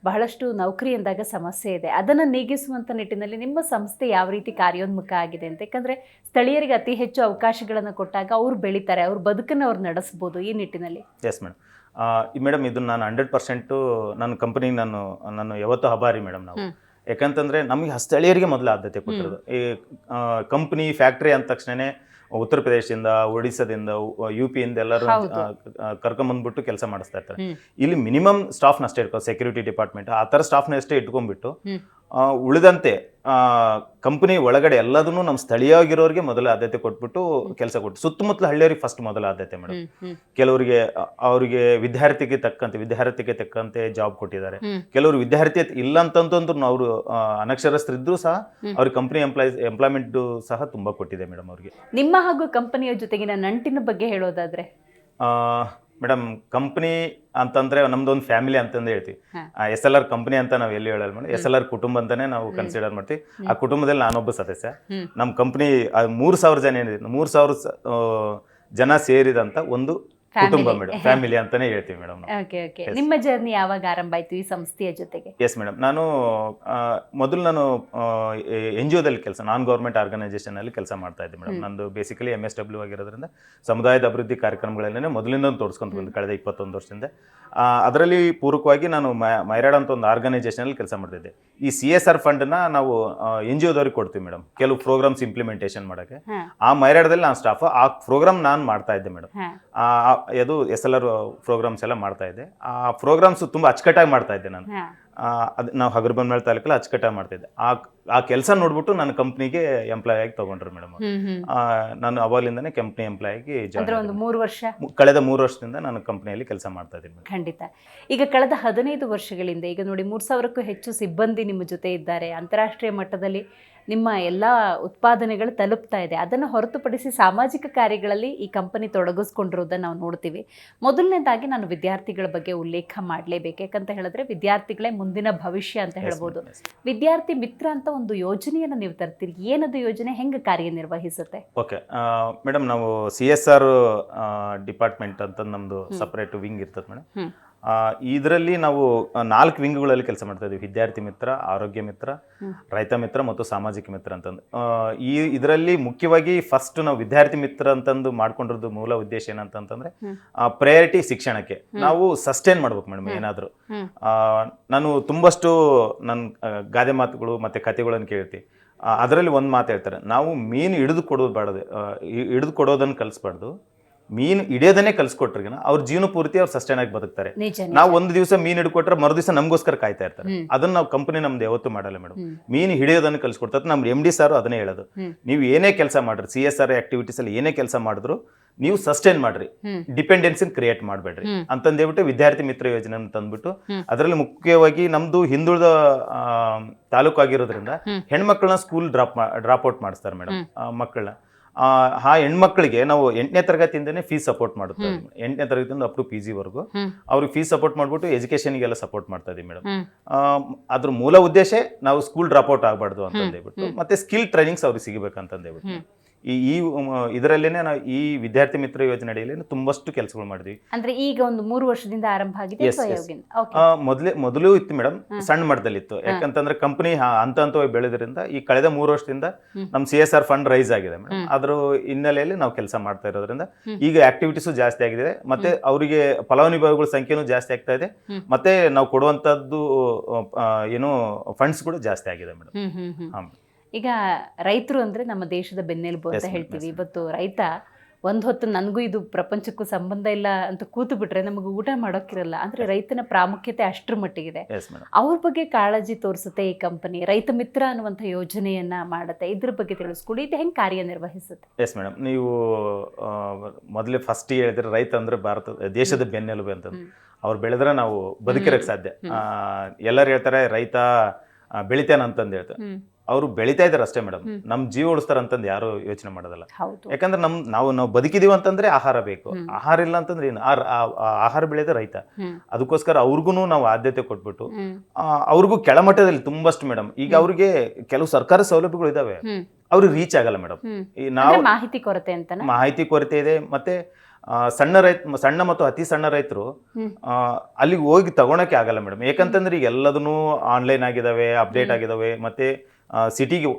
ಬಹಳಷ್ಟು ನೌಕರಿ ಅಂದಾಗ ಸಮಸ್ಯೆ ಇದೆ. ಅದನ್ನು ನೀಗಿಸುವಂಥ ನಿಟ್ಟಿನಲ್ಲಿ ನಿಮ್ಮ ಸಂಸ್ಥೆ ಯಾವ ರೀತಿ ಕಾರ್ಯೋನ್ಮುಖ ಆಗಿದೆ ಅಂತ? ಯಾಕಂದರೆ ಸ್ಥಳೀಯರಿಗೆ ಅತಿ ಹೆಚ್ಚು ಅವಕಾಶಗಳನ್ನು ಕೊಟ್ಟಾಗ ಅವ್ರು ಬೆಳೀತಾರೆ, ಅವ್ರ ಬದುಕನ್ನು ಅವ್ರು ನಡೆಸ್ಬೋದು. ಈ ನಿಟ್ಟಿನಲ್ಲಿ ಎಸ್ ಮೇಡಮ್, ಇದನ್ನು ನಾನು 100% ನನ್ನ ಕಂಪನಿಗೆ ನಾನು ಯಾವತ್ತೂ ಆಭಾರಿ ಮೇಡಮ್. ನಾವು ಯಾಕಂತಂದರೆ ನಮಗೆ ಸ್ಥಳೀಯರಿಗೆ ಮೊದಲು ಆದ್ಯತೆ ಕೊಟ್ಟಿರೋದು. ಈ ಕಂಪ್ನಿ ಫ್ಯಾಕ್ಟ್ರಿ ಅಂದ ತಕ್ಷಣನೇ ಉತ್ತರ ಪ್ರದೇಶದಿಂದ, ಒಡಿಸ್ಸಾದಿಂದ, UP ಇಂದ ಎಲ್ಲರೂ ಕರ್ಕೊಂಬಂದ್ಬಿಟ್ಟು ಕೆಲಸ ಮಾಡಿಸ್ತಾ ಇರ್ತಾರೆ. ಇಲ್ಲಿ ಮಿನಿಮಮ್ ಸ್ಟಾಫ್ನ ಅಷ್ಟೇ ಇಟ್ಕೋ, ಸೆಕ್ಯೂರಿಟಿ ಡಿಪಾರ್ಟ್ಮೆಂಟ್ ಆ ಥರ ಸ್ಟಾಫ್ನ ಅಷ್ಟೇ ಇಟ್ಕೊಂಡ್ಬಿಟ್ಟು ಉಳಿದಂತೆ ಕಂಪನಿ ಒಳಗಡೆ ಎಲ್ಲದನ್ನು ನಮ್ಮ ಸ್ಥಳೀಯವಾಗಿರೋರಿಗೆ ಮೊದಲ ಆದ್ಯತೆ ಕೊಟ್ಬಿಟ್ಟು ಕೆಲಸ ಕೊಟ್ಟು ಸುತ್ತಮುತ್ತಲ ಹಳ್ಳಿಯವ್ರಿಗೆ ಫಸ್ಟ್ ಮೊದಲ ಆದ್ಯತೆ ಮೇಡಮ್. ಕೆಲವರಿಗೆ ಅವರಿಗೆ ವಿದ್ಯಾರ್ಥಿಗೆ ತಕ್ಕಂತೆ ಜಾಬ್ ಕೊಟ್ಟಿದ್ದಾರೆ. ಕೆಲವರು ವಿದ್ಯಾರ್ಥಿ ಇಲ್ಲ ಅಂತಂತಂದ್ರು ಅವರು ಅನಕ್ಷರಸ್ಥರಿದ್ರು ಸಹ ಅವ್ರಿಗೆ ಕಂಪನಿ ಎಂಪ್ಲಾಯ್ಮೆಂಟ್ ಸಹ ತುಂಬಾ ಕೊಟ್ಟಿದೆ ಮೇಡಮ್ ಅವ್ರಿಗೆ. ನಿಮ್ಮ ಹಾಗೂ ಕಂಪನಿಯ ಜೊತೆಗಿನ ನಂಟಿನ ಬಗ್ಗೆ ಹೇಳೋದಾದ್ರೆ ಮೇಡಮ್, ಕಂಪನಿ ಅಂತಂದ್ರೆ ನಮ್ದೊಂದು ಫ್ಯಾಮಿಲಿ ಅಂತಂದು ಹೇಳ್ತೀವಿ. SLR ಕಂಪನಿ ಅಂತ ನಾವು ಎಲ್ಲಿ ಹೇಳಲ್ಲ ಮೇಡಮ್, SLR ಕುಟುಂಬ ಅಂತಾನೆ ನಾವು ಕನ್ಸಿಡರ್ ಮಾಡ್ತೀವಿ. ಆ ಕುಟುಂಬದಲ್ಲಿ ನಾನೊಬ್ಬ ಸದಸ್ಯ. ನಮ್ಮ ಕಂಪನಿ 3,000 ಜನ ಏನಿದೆ, 3,000 ಜನ ಸೇರಿದಂತ ಒಂದು ಕುಟುಂಬ ಮೇಡಮ್, ಫ್ಯಾಮಿಲಿ ಅಂತಾನೆ ಹೇಳ್ತೀವಿ ಮೇಡಮ್. ನಿಮ್ಮ ಜರ್ನಿ ಯಾವಾಗ ಆರಂಭ ಆಯ್ತು ಈ ಸಂಸ್ಥೆಯ ಜೊತೆಗೆ? ಎಸ್ ಮೇಡಮ್, ನಾನು NGO ದಲ್ಲಿ ಕೆಲಸ, ನಾನ್ ಗೌರ್ಮೆಂಟ್ ಆರ್ಗನೈಸೇಷನ್ ಅಲ್ಲಿ ಕೆಲಸ ಮಾಡ್ತಾ ಇದ್ದೆ ಮೇಡಮ್. ನಂದು ಬೇಸಿಕಲಿ MSW ಆಗಿರೋದ್ರಿಂದ ಸಮುದಾಯದ ಅಭಿವೃದ್ಧಿ ಕಾರ್ಯಕ್ರಮಗಳನ್ನೇ ಮೊದಲಿಂದ ತೋರಿಸ್ಕೊಂತ ಬಂದು ಕಳೆದ 21 ವರ್ಷದಿಂದ. ಅದರಲ್ಲಿ ಪೂರಕವಾಗಿ ನಾನು ಮೈರಾಡ್ ಅಂತ ಒಂದು ಆರ್ಗನೈಸೇಷನ್ ಅಲ್ಲಿ ಕೆಲಸ ಮಾಡ್ತಿದ್ದೆ. ಈ CSR ಫಂಡ್ ನ ನಾವು NGO ದವ್ರಿಗೆ ಕೊಡ್ತೀವಿ ಮೇಡಮ್, ಕೆಲವು ಪ್ರೋಗ್ರಾಮ್ಸ್ ಇಂಪ್ಲಿಮೆಂಟೇಷನ್ ಮಾಡಕ್ಕೆ. ಆ ಮೈರಾಡದಲ್ಲಿ ನಾನು ಸ್ಟಾಫ್, ಆ ಪ್ರೋಗ್ರಾಮ್ ನಾನು ಮಾಡ್ತಾ ಇದ್ದೆ ಮೇಡಮ್. ಅದು SLR ಪ್ರೋಗ್ರಾಮ್ಸ್ ಎಲ್ಲ ಮಾಡ್ತಾ ಇದ್ದೆ. ಆ ಪ್ರೋಗ್ರಾಮ್ಸ್ ತುಂಬಾ ಅಚ್ಚುಕಟ್ಟಾಗಿ ಮಾಡ್ತಾ ಇದ್ದೆ ನಾನು. ನಾವು ಹಗರ್ಬನ್ಮೇಳ ತಾಲೂಕಲ್ಲಿ ಅಚ್ಚುಕಟ್ಟಾಗಿ ಮಾಡ್ತಾ ಇದ್ದೆ. ಆ ಕೆಲಸ ನೋಡ್ಬಿಟ್ಟು ನನ್ನ ಕಂಪ್ನಿಗೆ ಎಂಪ್ಲಾಯ್ ಆಗಿ ತಗೊಂಡ್ರು ಮೇಡಮ್. ನಾನು ಅವಾಗಲಿಂದಾನೇ ಕಂಪ್ನಿ ಎಂಪ್ಲಾಯ್ ಆಗಿ ಕಳೆದ 3 ವರ್ಷದಿಂದ ನಾನು ಕಂಪ್ನಿಯಲ್ಲಿ ಕೆಲಸ ಮಾಡ್ತಾ ಇದ್ದೀನಿ. ಖಂಡಿತ. ಈಗ ಕಳೆದ 15 ವರ್ಷಗಳಿಂದ ಈಗ ನೋಡಿ 3,000ಕ್ಕೂ ಹೆಚ್ಚು ಸಿಬ್ಬಂದಿ ನಿಮ್ಮ ಜೊತೆ ಇದ್ದಾರೆ. ಅಂತಾರಾಷ್ಟ್ರೀಯ ಮಟ್ಟದಲ್ಲಿ ನಿಮ್ಮ ಎಲ್ಲ ಉತ್ಪಾದನೆಗಳು ತಲುಪ್ತಾ ಇದೆ. ಅದನ್ನು ಹೊರತುಪಡಿಸಿ ಸಾಮಾಜಿಕ ಕಾರ್ಯಗಳಲ್ಲಿ ಈ ಕಂಪನಿ ತೊಡಗಿಸ್ಕೊಂಡಿರೋದನ್ನು ನಾವು ನೋಡ್ತೀವಿ. ಮೊದಲನೇದಾಗಿ ನಾನು ವಿದ್ಯಾರ್ಥಿಗಳ ಬಗ್ಗೆ ಉಲ್ಲೇಖ ಮಾಡಲೇಬೇಕು. ಯಾಕಂತ ಹೇಳಿದ್ರೆ ವಿದ್ಯಾರ್ಥಿಗಳೇ ಮುಂದಿನ ಭವಿಷ್ಯ ಅಂತ ಹೇಳ್ಬೋದು. ವಿದ್ಯಾರ್ಥಿ ಮಿತ್ರ ಅಂತ ಒಂದು ಯೋಜನೆಯನ್ನು ನೀವು ತರ್ತೀರಿ. ಏನದು ಯೋಜನೆ, ಹೆಂಗೆ ಕಾರ್ಯನಿರ್ವಹಿಸುತ್ತೆ? ಓಕೆ ಮೇಡಮ್, ನಾವು CSR ಡಿಪಾರ್ಟ್ಮೆಂಟ್ ಅಂತ ನಮ್ಮದು ಸಪ್ರೇಟ್ ವಿಂಗ್ ಇರ್ತದೆ ಮೇಡಮ್. ಇದರಲ್ಲಿ ನಾವು 4 ವಿಂಗ್ಗಳಲ್ಲಿ ಕೆಲಸ ಮಾಡ್ತಾ ಇದ್ದೀವಿ. ವಿದ್ಯಾರ್ಥಿ ಮಿತ್ರ, ಆರೋಗ್ಯ ಮಿತ್ರ, ರೈತ ಮಿತ್ರ ಮತ್ತು ಸಾಮಾಜಿಕ ಮಿತ್ರ ಅಂತಂದು. ಇದರಲ್ಲಿ ಮುಖ್ಯವಾಗಿ ಫಸ್ಟ್ ನಾವು ವಿದ್ಯಾರ್ಥಿ ಮಿತ್ರ ಅಂತಂದು ಮಾಡ್ಕೊಂಡಿರೋದು ಮೂಲ ಉದ್ದೇಶ ಏನಂತಂದ್ರೆ ಪ್ರಯಾರಿಟಿ ಶಿಕ್ಷಣಕ್ಕೆ ನಾವು ಸಸ್ಟೈನ್ ಮಾಡ್ಬೇಕು ಮೇಡಮ್. ಏನಾದ್ರು ನಾನು ತುಂಬಷ್ಟು ನನ್ನ ಗಾದೆ ಮಾತುಗಳು ಮತ್ತೆ ಕಥೆಗಳನ್ನು ಕೇಳ್ತೀವಿ. ಅದರಲ್ಲಿ ಒಂದು ಮಾತು ಹೇಳ್ತಾರೆ, ನಾವು ಮೀನು ಹಿಡಿದು ಕೊಡೋದನ್ನು ಕಲಿಸ್ಬಾರ್ದು, ಮೀನು ಹಿಡಿಯೋದನ್ನೇ ಕಲ್ಸ್ಕೊಟ್ರಿಗಿನ ಅವ್ರ ಜೀವನ ಪೂರ್ತಿ ಅವ್ರು ಸಸ್ಟೈನ್ ಆಗಿ ಬದುಕ್ತಾರೆ. ನಾವು ಒಂದು ದಿವಸ ಮೀನು ಹಿಡ್ಕೊಟ್ರೆ ಮರು ದಿವಸ ನಮಗೋಸ್ಕರ ಕಾಯ್ತಾ ಇರ್ತಾರೆ. ಅದನ್ನ ನಾವು ಕಂಪನಿ ನಮ್ದು ಯಾವತ್ತೂ ಮಾಡಲ್ಲ ಮೇಡಮ್. ಮೀನು ಹಿಡಿಯೋದನ್ನ ಕಲ್ಸ್ಕೊಡ್ತಾರೆ. ನಮ್ MD ಸಾರು ಅದನ್ನೇ ಹೇಳೋದು, ನೀವು ಏನೇ ಕೆಲಸ ಮಾಡ್ರಿ, CSR ಆಕ್ಟಿವಿಟೀಸ್ ಅಲ್ಲಿ ಏನೇ ಕೆಲಸ ಮಾಡಿದ್ರು ನೀವು ಸಸ್ಟೈನ್ ಮಾಡ್ರಿ, ಡಿಪೆಂಡೆನ್ಸಿ ಕ್ರಿಯೇಟ್ ಮಾಡ್ಬೇಡ್ರಿ ಅಂತಂದೇಳ್ಬಿಟ್ಟು ವಿದ್ಯಾರ್ಥಿ ಮಿತ್ರ ಯೋಜನೆ ತಂದ್ಬಿಟ್ಟು ಅದರಲ್ಲಿ ಮುಖ್ಯವಾಗಿ ನಮ್ದು ಹಿಂದುಳಿದ ತಾಲೂಕು ಆಗಿರೋದ್ರಿಂದ ಹೆಣ್ಮಕ್ಳನ್ನ ಸ್ಕೂಲ್ ಡ್ರಾಪ್ ಔಟ್ ಮಾಡಿಸ್ತಾರೆ ಮೇಡಮ್. ಮಕ್ಕಳನ್ನ ಆ ಹೆಣ್ಮಕ್ಳಿಗೆ ನಾವು 8ನೇ ತರಗತಿಯಿಂದನೇ ಫೀಸ್ ಸಪೋರ್ಟ್ ಮಾಡುತ್ತೇವೆ. 8ನೇ ತರಗತಿಯಿಂದ ಅಪ್ ಟು PG ವರೆಗೂ ಅವ್ರಿಗೆ ಫೀಸ್ ಸಪೋರ್ಟ್ ಮಾಡ್ಬಿಟ್ಟು ಎಜುಕೇಶನ್ಗೆಲ್ಲ ಸಪೋರ್ಟ್ ಮಾಡ್ತಾ ಇದೀವಿ ಮೇಡಮ್. ಅದ್ರ ಮೂಲ ಉದ್ದೇಶ ನಾವು ಸ್ಕೂಲ್ ಡ್ರಾಪ್ ಔಟ್ ಆಗಬಾರ್ದು ಅಂತಂದೇಳ್ಬಿಟ್ಟು ಮತ್ತೆ ಸ್ಕಿಲ್ ಟ್ರೈನಿಂಗ್ಸ್ ಅವ್ರಿಗೆ ಸಿಗಬೇಕಂತಂದೇಳ್ಬಿಟ್ಟು ಈ ಇದರಲ್ಲೇನೆ ನಾವು ಈ ವಿದ್ಯಾರ್ಥಿ ಮಿತ್ರ ಯೋಜನೆ ಅಡಿಯಲ್ಲಿ ತುಂಬಷ್ಟು ಕೆಲಸಗಳು ಮಾಡಿದ್ವಿ. ಅಂದ್ರೆ ಈಗ ಒಂದು 3 ವರ್ಷದಿಂದ ಆರಂಭ ಆಗಿದೆ. ಮೊದಲು ಇತ್ತು ಮೇಡಮ್, ಸಣ್ಣ ಮಟ್ಟದಲ್ಲಿ ಇತ್ತು. ಯಾಕಂತಂದ್ರೆ ಕಂಪನಿ ಹಂತವಾಗಿ ಬೆಳೆದ್ರಿಂದ ಈ ಕಳೆದ 3 ವರ್ಷದಿಂದ ನಮ್ CSR ಫಂಡ್ ರೈಸ್ ಆಗಿದೆ ಮೇಡಮ್. ಅದ್ರ ಹಿನ್ನೆಲೆಯಲ್ಲಿ ನಾವು ಕೆಲಸ ಮಾಡ್ತಾ ಇರೋದ್ರಿಂದ ಈಗ ಆಕ್ಟಿವಿಟೀಸು ಜಾಸ್ತಿ ಆಗಿದೆ, ಮತ್ತೆ ಅವರಿಗೆ ಫಲಾನುಭವಿಗಳ ಸಂಖ್ಯೆನೂ ಜಾಸ್ತಿ ಆಗ್ತಾ ಇದೆ, ಮತ್ತೆ ನಾವು ಕೊಡುವಂತದ್ದು ಏನು ಫಂಡ್ಸ್ ಕೂಡ ಜಾಸ್ತಿ ಆಗಿದೆ ಮೇಡಮ್. ಈಗ ರೈತರು ಅಂದ್ರೆ ನಮ್ಮ ದೇಶದ ಬೆನ್ನೆಲುಬು ಅಂತ ಹೇಳ್ತೀವಿ. ಇವತ್ತು ರೈತ ಒಂದು ಹೊತ್ತು ನನಗೂ ಇದು ಪ್ರಪಂಚಕ್ಕೂ ಸಂಬಂಧ ಇಲ್ಲ ಅಂತ ಕೂತು ಬಿಟ್ರೆ ನಮಗೆ ಊಟ ಮಾಡೋಕ್ಕಿರಲ್ಲ. ಅಂದ್ರೆ ರೈತನ ಪ್ರಾಮುಖ್ಯತೆ ಅಷ್ಟರ ಮಟ್ಟಿಗಿದೆ. ಅವ್ರ ಬಗ್ಗೆ ಕಾಳಜಿ ತೋರಿಸುತ್ತೆ ಈ ಕಂಪನಿ. ರೈತ ಮಿತ್ರ ಅನ್ನುವಂಥ ಯೋಜನೆಯನ್ನ ಮಾಡುತ್ತೆ. ಇದ್ರ ಬಗ್ಗೆ ತಿಳಿಸ್ಕೊಡಿ, ಇದು ಹೆಂಗೆ ಕಾರ್ಯನಿರ್ವಹಿಸುತ್ತೆ? ಎಸ್ ಮೇಡಮ್, ನೀವು ಮೊದಲೇ ಫಸ್ಟ್ ಹೇಳಿದ್ರೆ ರೈತ ಅಂದ್ರೆ ದೇಶದ ಬೆನ್ನೆಲುಬು ಅಂತ. ಅವ್ರು ಬೆಳೆದ್ರೆ ನಾವು ಬದುಕಿರಕ್ಕೆ ಸಾಧ್ಯ. ಎಲ್ಲರೂ ಹೇಳ್ತಾರೆ ರೈತ ಬೆಳಿತಾನ ಅಂತಂದು ಹೇಳ್ತಾರೆ. ಅವರು ಬೆಳಿತಾ ಇದಾರೆ ಅಷ್ಟೇ ಮೇಡಮ್, ನಮ್ ಜೀವ ಉಳಿಸ್ತಾರ ಅಂತಂದು ಯಾರು ಯೋಚನೆ ಮಾಡೋದಲ್ಲ. ಯಾಕಂದ್ರೆ ನಾವು ಬದುಕಿದೀವಿ ಅಂತಂದ್ರೆ ಆಹಾರ ಬೇಕು. ಆಹಾರ ಇಲ್ಲ ಅಂತಂದ್ರೆ ಏನು, ಆಹಾರ ಬೆಳೆದ ರೈತ. ಅದಕ್ಕೋಸ್ಕರ ಅವ್ರಿಗೂ ನಾವು ಆದ್ಯತೆ ಕೊಟ್ಬಿಟ್ಟು ಅವ್ರಿಗೂ ಕೆಳಮಟ್ಟದಲ್ಲಿ ತುಂಬಷ್ಟು ಮೇಡಮ್. ಈಗ ಅವ್ರಿಗೆ ಕೆಲವು ಸರ್ಕಾರ ಸೌಲಭ್ಯಗಳು ಇದಾವೆ, ಅವ್ರಿಗೆ ರೀಚ್ ಆಗಲ್ಲ ಮೇಡಮ್. ನಾವು ಮಾಹಿತಿ ಕೊರತೆ ಇದೆ. ಮತ್ತೆ ಸಣ್ಣ ಮತ್ತು ಅತಿ ಸಣ್ಣ ರೈತರು ಅಲ್ಲಿಗೆ ಹೋಗಿ ತಗೊಳಕ್ಕೆ ಆಗಲ್ಲ ಮೇಡಮ್. ಯಾಕಂತಂದ್ರೆ ಈಗ ಎಲ್ಲದನ್ನು ಆನ್ಲೈನ್ ಆಗಿದಾವೆ, ಅಪ್ಡೇಟ್ ಆಗಿದಾವೆ. ಮತ್ತೆ ಸಿಟಿಗೆ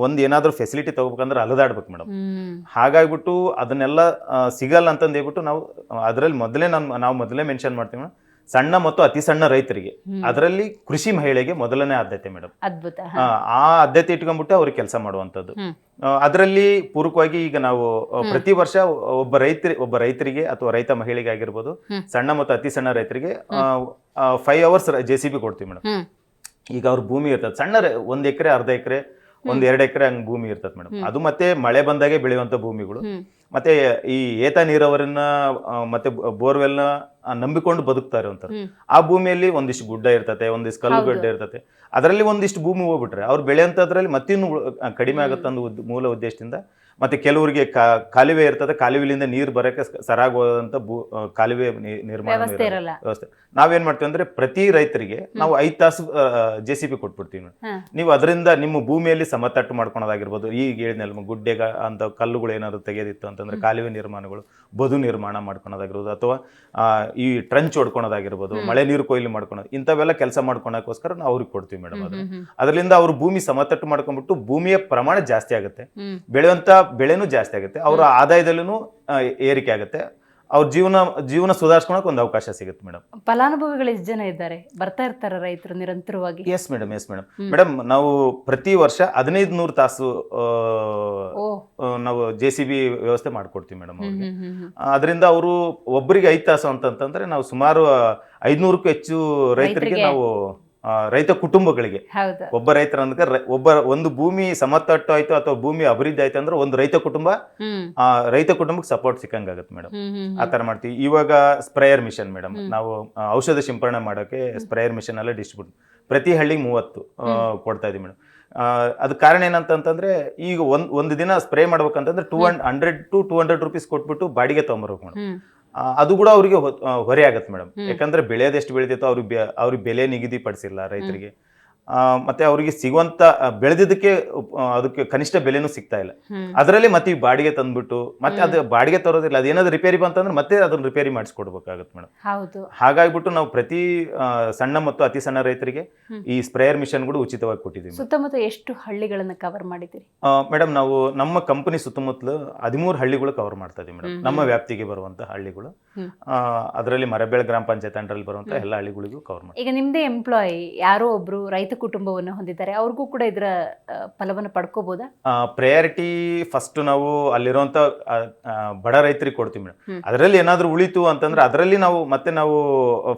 ಒಂದು ಏನಾದ್ರೂ ಫೆಸಿಲಿಟಿ ತಗೋಬೇಕಂದ್ರೆ ಅಲದಾಡ್ಬೇಕು ಮೇಡಮ್. ಹಾಗಾಗ್ಬಿಟ್ಟು ಅದನ್ನೆಲ್ಲ ಸಿಗಲ್ಲ ಅಂತಂದು ಹೇಳ್ಬಿಟ್ಟು ನಾವು ಅದರಲ್ಲಿ ನಾವು ಮೊದಲೇ ಮೆನ್ಷನ್ ಮಾಡ್ತೀವಿ ಮೇಡಮ್, ಸಣ್ಣ ಮತ್ತು ಅತಿ ಸಣ್ಣ ರೈತರಿಗೆ, ಅದರಲ್ಲಿ ಕೃಷಿ ಮಹಿಳೆಗೆ ಮೊದಲನೇ ಆದ್ಯತೆ ಮೇಡಮ್. ಅದ್ಭುತ. ಆ ಆದ್ಯತೆ ಇಟ್ಕೊಂಡ್ಬಿಟ್ಟು ಅವ್ರಿಗೆ ಕೆಲಸ ಮಾಡುವಂಥದ್ದು. ಅದರಲ್ಲಿ ಪೂರಕವಾಗಿ ಈಗ ನಾವು ಪ್ರತಿ ವರ್ಷ ಒಬ್ಬ ರೈತರಿಗೆ ಅಥವಾ ರೈತ ಮಹಿಳೆಗೆ ಆಗಿರ್ಬೋದು, ಸಣ್ಣ ಮತ್ತು ಅತಿ ಸಣ್ಣ ರೈತರಿಗೆ 5 hours JCB ಕೊಡ್ತೀವಿ ಮೇಡಮ್. ಈಗ ಅವ್ರ ಭೂಮಿ ಇರ್ತದೆ ಸಣ್ಣ 1 ಎಕರೆ ಅರ್ಧ ಎಕರೆ 1-2 ಎಕರೆ ಹಂಗೆ ಭೂಮಿ ಇರ್ತದೆ ಮೇಡಮ್. ಅದು ಮತ್ತೆ ಮಳೆ ಬಂದಾಗೆ ಬೆಳೆಯುವಂಥ ಭೂಮಿಗಳು. ಮತ್ತೆ ಈ ಏತ ನೀರಾವರಿನ ಮತ್ತೆ ಬೋರ್ವೆಲ್ನ ನಂಬಿಕೊಂಡು ಬದುಕ್ತಾ ಇರುವಂಥವ್ರು. ಆ ಭೂಮಿಯಲ್ಲಿ ಒಂದಿಷ್ಟು ಗುಡ್ಡ ಇರ್ತತೆ, ಒಂದಿಷ್ಟು ಕಲ್ಲುಗಡ್ಡೆ ಇರ್ತತೆ, ಅದರಲ್ಲಿ ಒಂದಿಷ್ಟು ಭೂಮಿ ಹೋಗ್ಬಿಟ್ರೆ ಅವ್ರು ಬೆಳೆಯಂಥದ್ರಲ್ಲಿ ಮತ್ತಿನ್ನೂ ಕಡಿಮೆ ಆಗುತ್ತೆ ಅನ್ನೋ ಮೂಲ ಉದ್ದೇಶದಿಂದ. ಮತ್ತೆ ಕೆಲವರಿಗೆ ಕಾಲುವೆ ಇರ್ತದೆ, ಕಾಲುವೆಲಿಂದ ನೀರು ಬರೋಕ್ಕೆ ಸರಾಗುವಂಥ ಕಾಲುವೆ ನಿರ್ಮಾಣ ವ್ಯವಸ್ಥೆ. ನಾವೇನ್ ಮಾಡ್ತೀವಿ ಅಂದ್ರೆ ಪ್ರತಿ ರೈತರಿಗೆ ನಾವು 5 ತಾಸು JCB ಕೊಟ್ಬಿಡ್ತೀವಿ. ನೀವು ಅದರಿಂದ ನಿಮ್ಮ ಭೂಮಿಯಲ್ಲಿ ಸಮತಟ್ಟು ಮಾಡ್ಕೊಳೋದಾಗಿರ್ಬೋದು, ಈಗ ಹೇಳಿದ್ನಲ್ಲ ಗುಡ್ಡೆ ಅಂತ ಕಲ್ಲುಗಳು ಏನಾದ್ರು ತೆಗೆದಿತ್ತು ಅಂತಂದ್ರೆ ಕಾಲುವೆ ನಿರ್ಮಾಣಗಳು, ಬದು ನಿರ್ಮಾಣ ಮಾಡ್ಕೊಳೋದಾಗಿರ್ಬೋದು, ಅಥವಾ ಈ ಟ್ರಂಚ್ ಹೊಡ್ಕೊಳೋದಾಗಿರ್ಬೋದು, ಮಳೆ ನೀರು ಕೊಯ್ಲು ಮಾಡ್ಕೊಳೋದು, ಇಂಥವೆಲ್ಲ ಕೆಲಸ ಮಾಡ್ಕೊಳಕ್ಕೋಸ್ಕರ ನಾವು ಅವ್ರಿಗೆ ಕೊಡ್ತೀವಿ ಮೇಡಮ್. ಅದರಿಂದ ಅವ್ರ ಭೂಮಿ ಸಮತಟ್ಟು ಮಾಡ್ಕೊಂಡ್ಬಿಟ್ಟು ಭೂಮಿಯ ಪ್ರಮಾಣ ಜಾಸ್ತಿ ಆಗುತ್ತೆ, ಬೆಳೆಯುವಂತ ಬೆಳೆನೂ ಜಾಸ್ತಿ ಆಗುತ್ತೆ, ಅವರ ಆದಾಯದಲ್ಲೂ ಏರಿಕೆ ಆಗುತ್ತೆ, ಅವ್ರ ಜೀವನ ಸುಧಾರಿಸ್ಕೊಳಕ್ ಒಂದು ಅವಕಾಶ ಸಿಗುತ್ತೆ ಮೇಡಮ್. ಫಲಾನುಭವಿಗಳು ಎಷ್ಟು ಜನ ಇದ್ದಾರೆ, ಬರ್ತಾ ಇರ್ತಾರ ರೈತರು ನಿರಂತರವಾಗಿ? ಎಸ್ ಮೇಡಮ್ ನಾವು ಪ್ರತಿ ವರ್ಷ 1500 ತಾಸು ನಾವು JCB ವ್ಯವಸ್ಥೆ ಮಾಡ್ಕೊಡ್ತೀವಿ ಮೇಡಮ್. ಅದರಿಂದ ಅವರು ಒಬ್ಬರಿಗೆ 5 ತಾಸು ಅಂತಂದ್ರೆ ನಾವು ಸುಮಾರು 500ಕ್ಕೂ ಹೆಚ್ಚು ರೈತರಿಗೆ ನಾವು ರೈತ ಕುಟುಂಬಗಳಿಗೆ, ಒಬ್ಬ ರೈತರ ಅಂದ್ರೆ ಒಂದು ಭೂಮಿ ಸಮತಟ್ಟು ಆಯ್ತು ಅಥವಾ ಭೂಮಿ ಅಭಿವೃದ್ಧಿ ಆಯ್ತು ಅಂದ್ರೆ ಒಂದು ರೈತ ಕುಟುಂಬಕ್ಕೆ ಸಪೋರ್ಟ್ ಸಿಕ್ಕಂಗಾಗತ್ತೆ ಮೇಡಮ್. ಆ ತರ ಮಾಡ್ತೀವಿ. ಇವಾಗ ಸ್ಪ್ರೇಯರ್ ಮಿಷನ್ ಮೇಡಮ್, ನಾವು ಔಷಧ ಸಿಂಪರಣೆ ಮಾಡೋಕೆ ಸ್ಪ್ರೇಯರ್ ಮಿಷನ್ ಎಲ್ಲ ಡಿಸ್ಟ್ರಿಬ್ಯೂಟ್ ಪ್ರತಿ ಹಳ್ಳಿಗೆ 30 ಕೊಡ್ತಾ ಇದೀವಿ ಮೇಡಮ್. ಅದ್ ಕಾರಣ ಏನಂತಂದ್ರೆ ಈಗ ಒಂದು ದಿನ ಸ್ಪ್ರೇ ಮಾಡ್ಬೇಕಂತಂದ್ರೆ 100 to 200 ರೂಪೀಸ್ ಕೊಟ್ಬಿಟ್ಟು ಬಾಡಿಗೆ ತಗೊಂಬರ್ಬೇಕು ಮೇಡಮ್. ಅದು ಕೂಡ ಅವ್ರಿಗೆ ಹೊರೆ ಆಗತ್ತೆ ಮೇಡಮ್. ಯಾಕಂದ್ರೆ ಬೆಳೆಯೋದು ಎಷ್ಟು ಬೆಳೆದಿತ್ತೋ ಅವ್ರಿಗೆ ಬೆಲೆ ನಿಗದಿ ಪಡಿಸಿಲ್ಲ ರೈತರಿಗೆ. ಮತ್ತೆ ಅವರಿಗೆ ಸಿಗುವಂತ ಬೆಳೆದಿದ್ದಕ್ಕೆ ಅದಕ್ಕೆ ಕನಿಷ್ಠ ಬೆಲೆನೂ ಸಿಗ್ತಾ ಇಲ್ಲ. ಅದರಲ್ಲಿ ಮತ್ತೆ ಈ ಬಾಡಿಗೆ ತಂದ್ಬಿಟ್ಟು ಮತ್ತೆ ಅದು ಬಾಡಿಗೆ ತರೋದಿಲ್ಲ, ಅದೇನಾದ್ರು ರಿಪೇರಿ ಬಂತಂದ್ರೆ ಮತ್ತೆ ಅದನ್ನ ರಿಪೇರಿ ಮಾಡಿಸ್ಕೊಡ್ಬೇಕಾಗತ್ತೆ ಮೇಡಮ್. ಹಾಗಾಗ್ಬಿಟ್ಟು ನಾವು ಪ್ರತಿ ಸಣ್ಣ ಮತ್ತು ಅತಿ ಸಣ್ಣ ರೈತರಿಗೆ ಈ ಸ್ಪ್ರೇಯರ್ ಮಿಷನ್ ಕೂಡ ಉಚಿತವಾಗಿ ಕೊಟ್ಟಿದ್ದೀವಿ. ಸುತ್ತಮುತ್ತ ಎಷ್ಟು ಹಳ್ಳಿಗಳನ್ನ ಕವರ್ ಮಾಡಿದ್ದೀರಿ ಮೇಡಮ್? ನಾವು ನಮ್ಮ ಕಂಪನಿ ಸುತ್ತಮುತ್ತಲು 13 ಹಳ್ಳಿಗಳು ಕವರ್ ಮಾಡ್ತಾ ಇದೀವಿ ಮೇಡಮ್, ನಮ್ಮ ವ್ಯಾಪ್ತಿಗೆ ಬರುವಂತ ಹಳ್ಳಿಗಳು. ಅದರಲ್ಲಿ ಮರಬೇಳ ಗ್ರಾಮ ಪಂಚಾಯತ್ ಅಂಡರಲ್ಲಿ ಬರುವಂತ ಎಲ್ಲ ಹಳ್ಳಿಗಳಿಗೂ ಕವರ್ ಮಾಡಿ. ಈಗ ನಿಮ್ದೇ ಎಂಪ್ಲಾಯಿ ಯಾರೋ ಒಬ್ರು ರೈತ ಕುಟುಂಬವನ್ನು ಹೊಂದಿದ್ದಾರೆ, ಅವ್ರಿಗೂ ಕೂಡ ಇದರ ಫಲವನ್ನು ಪಡ್ಕೋಬಹುದಾ? ಪ್ರಯಾರಿಟಿ ಫಸ್ಟ್ ನಾವು ಅಲ್ಲಿರುವಂತ ಬಡ ರೈತರಿಗೆ ಕೊಡ್ತೀವಿ ಮೇಡಮ್. ಅದರಲ್ಲಿ ಏನಾದ್ರು ಉಳಿತು ಅಂತಂದ್ರೆ ಅದರಲ್ಲಿ ನಾವು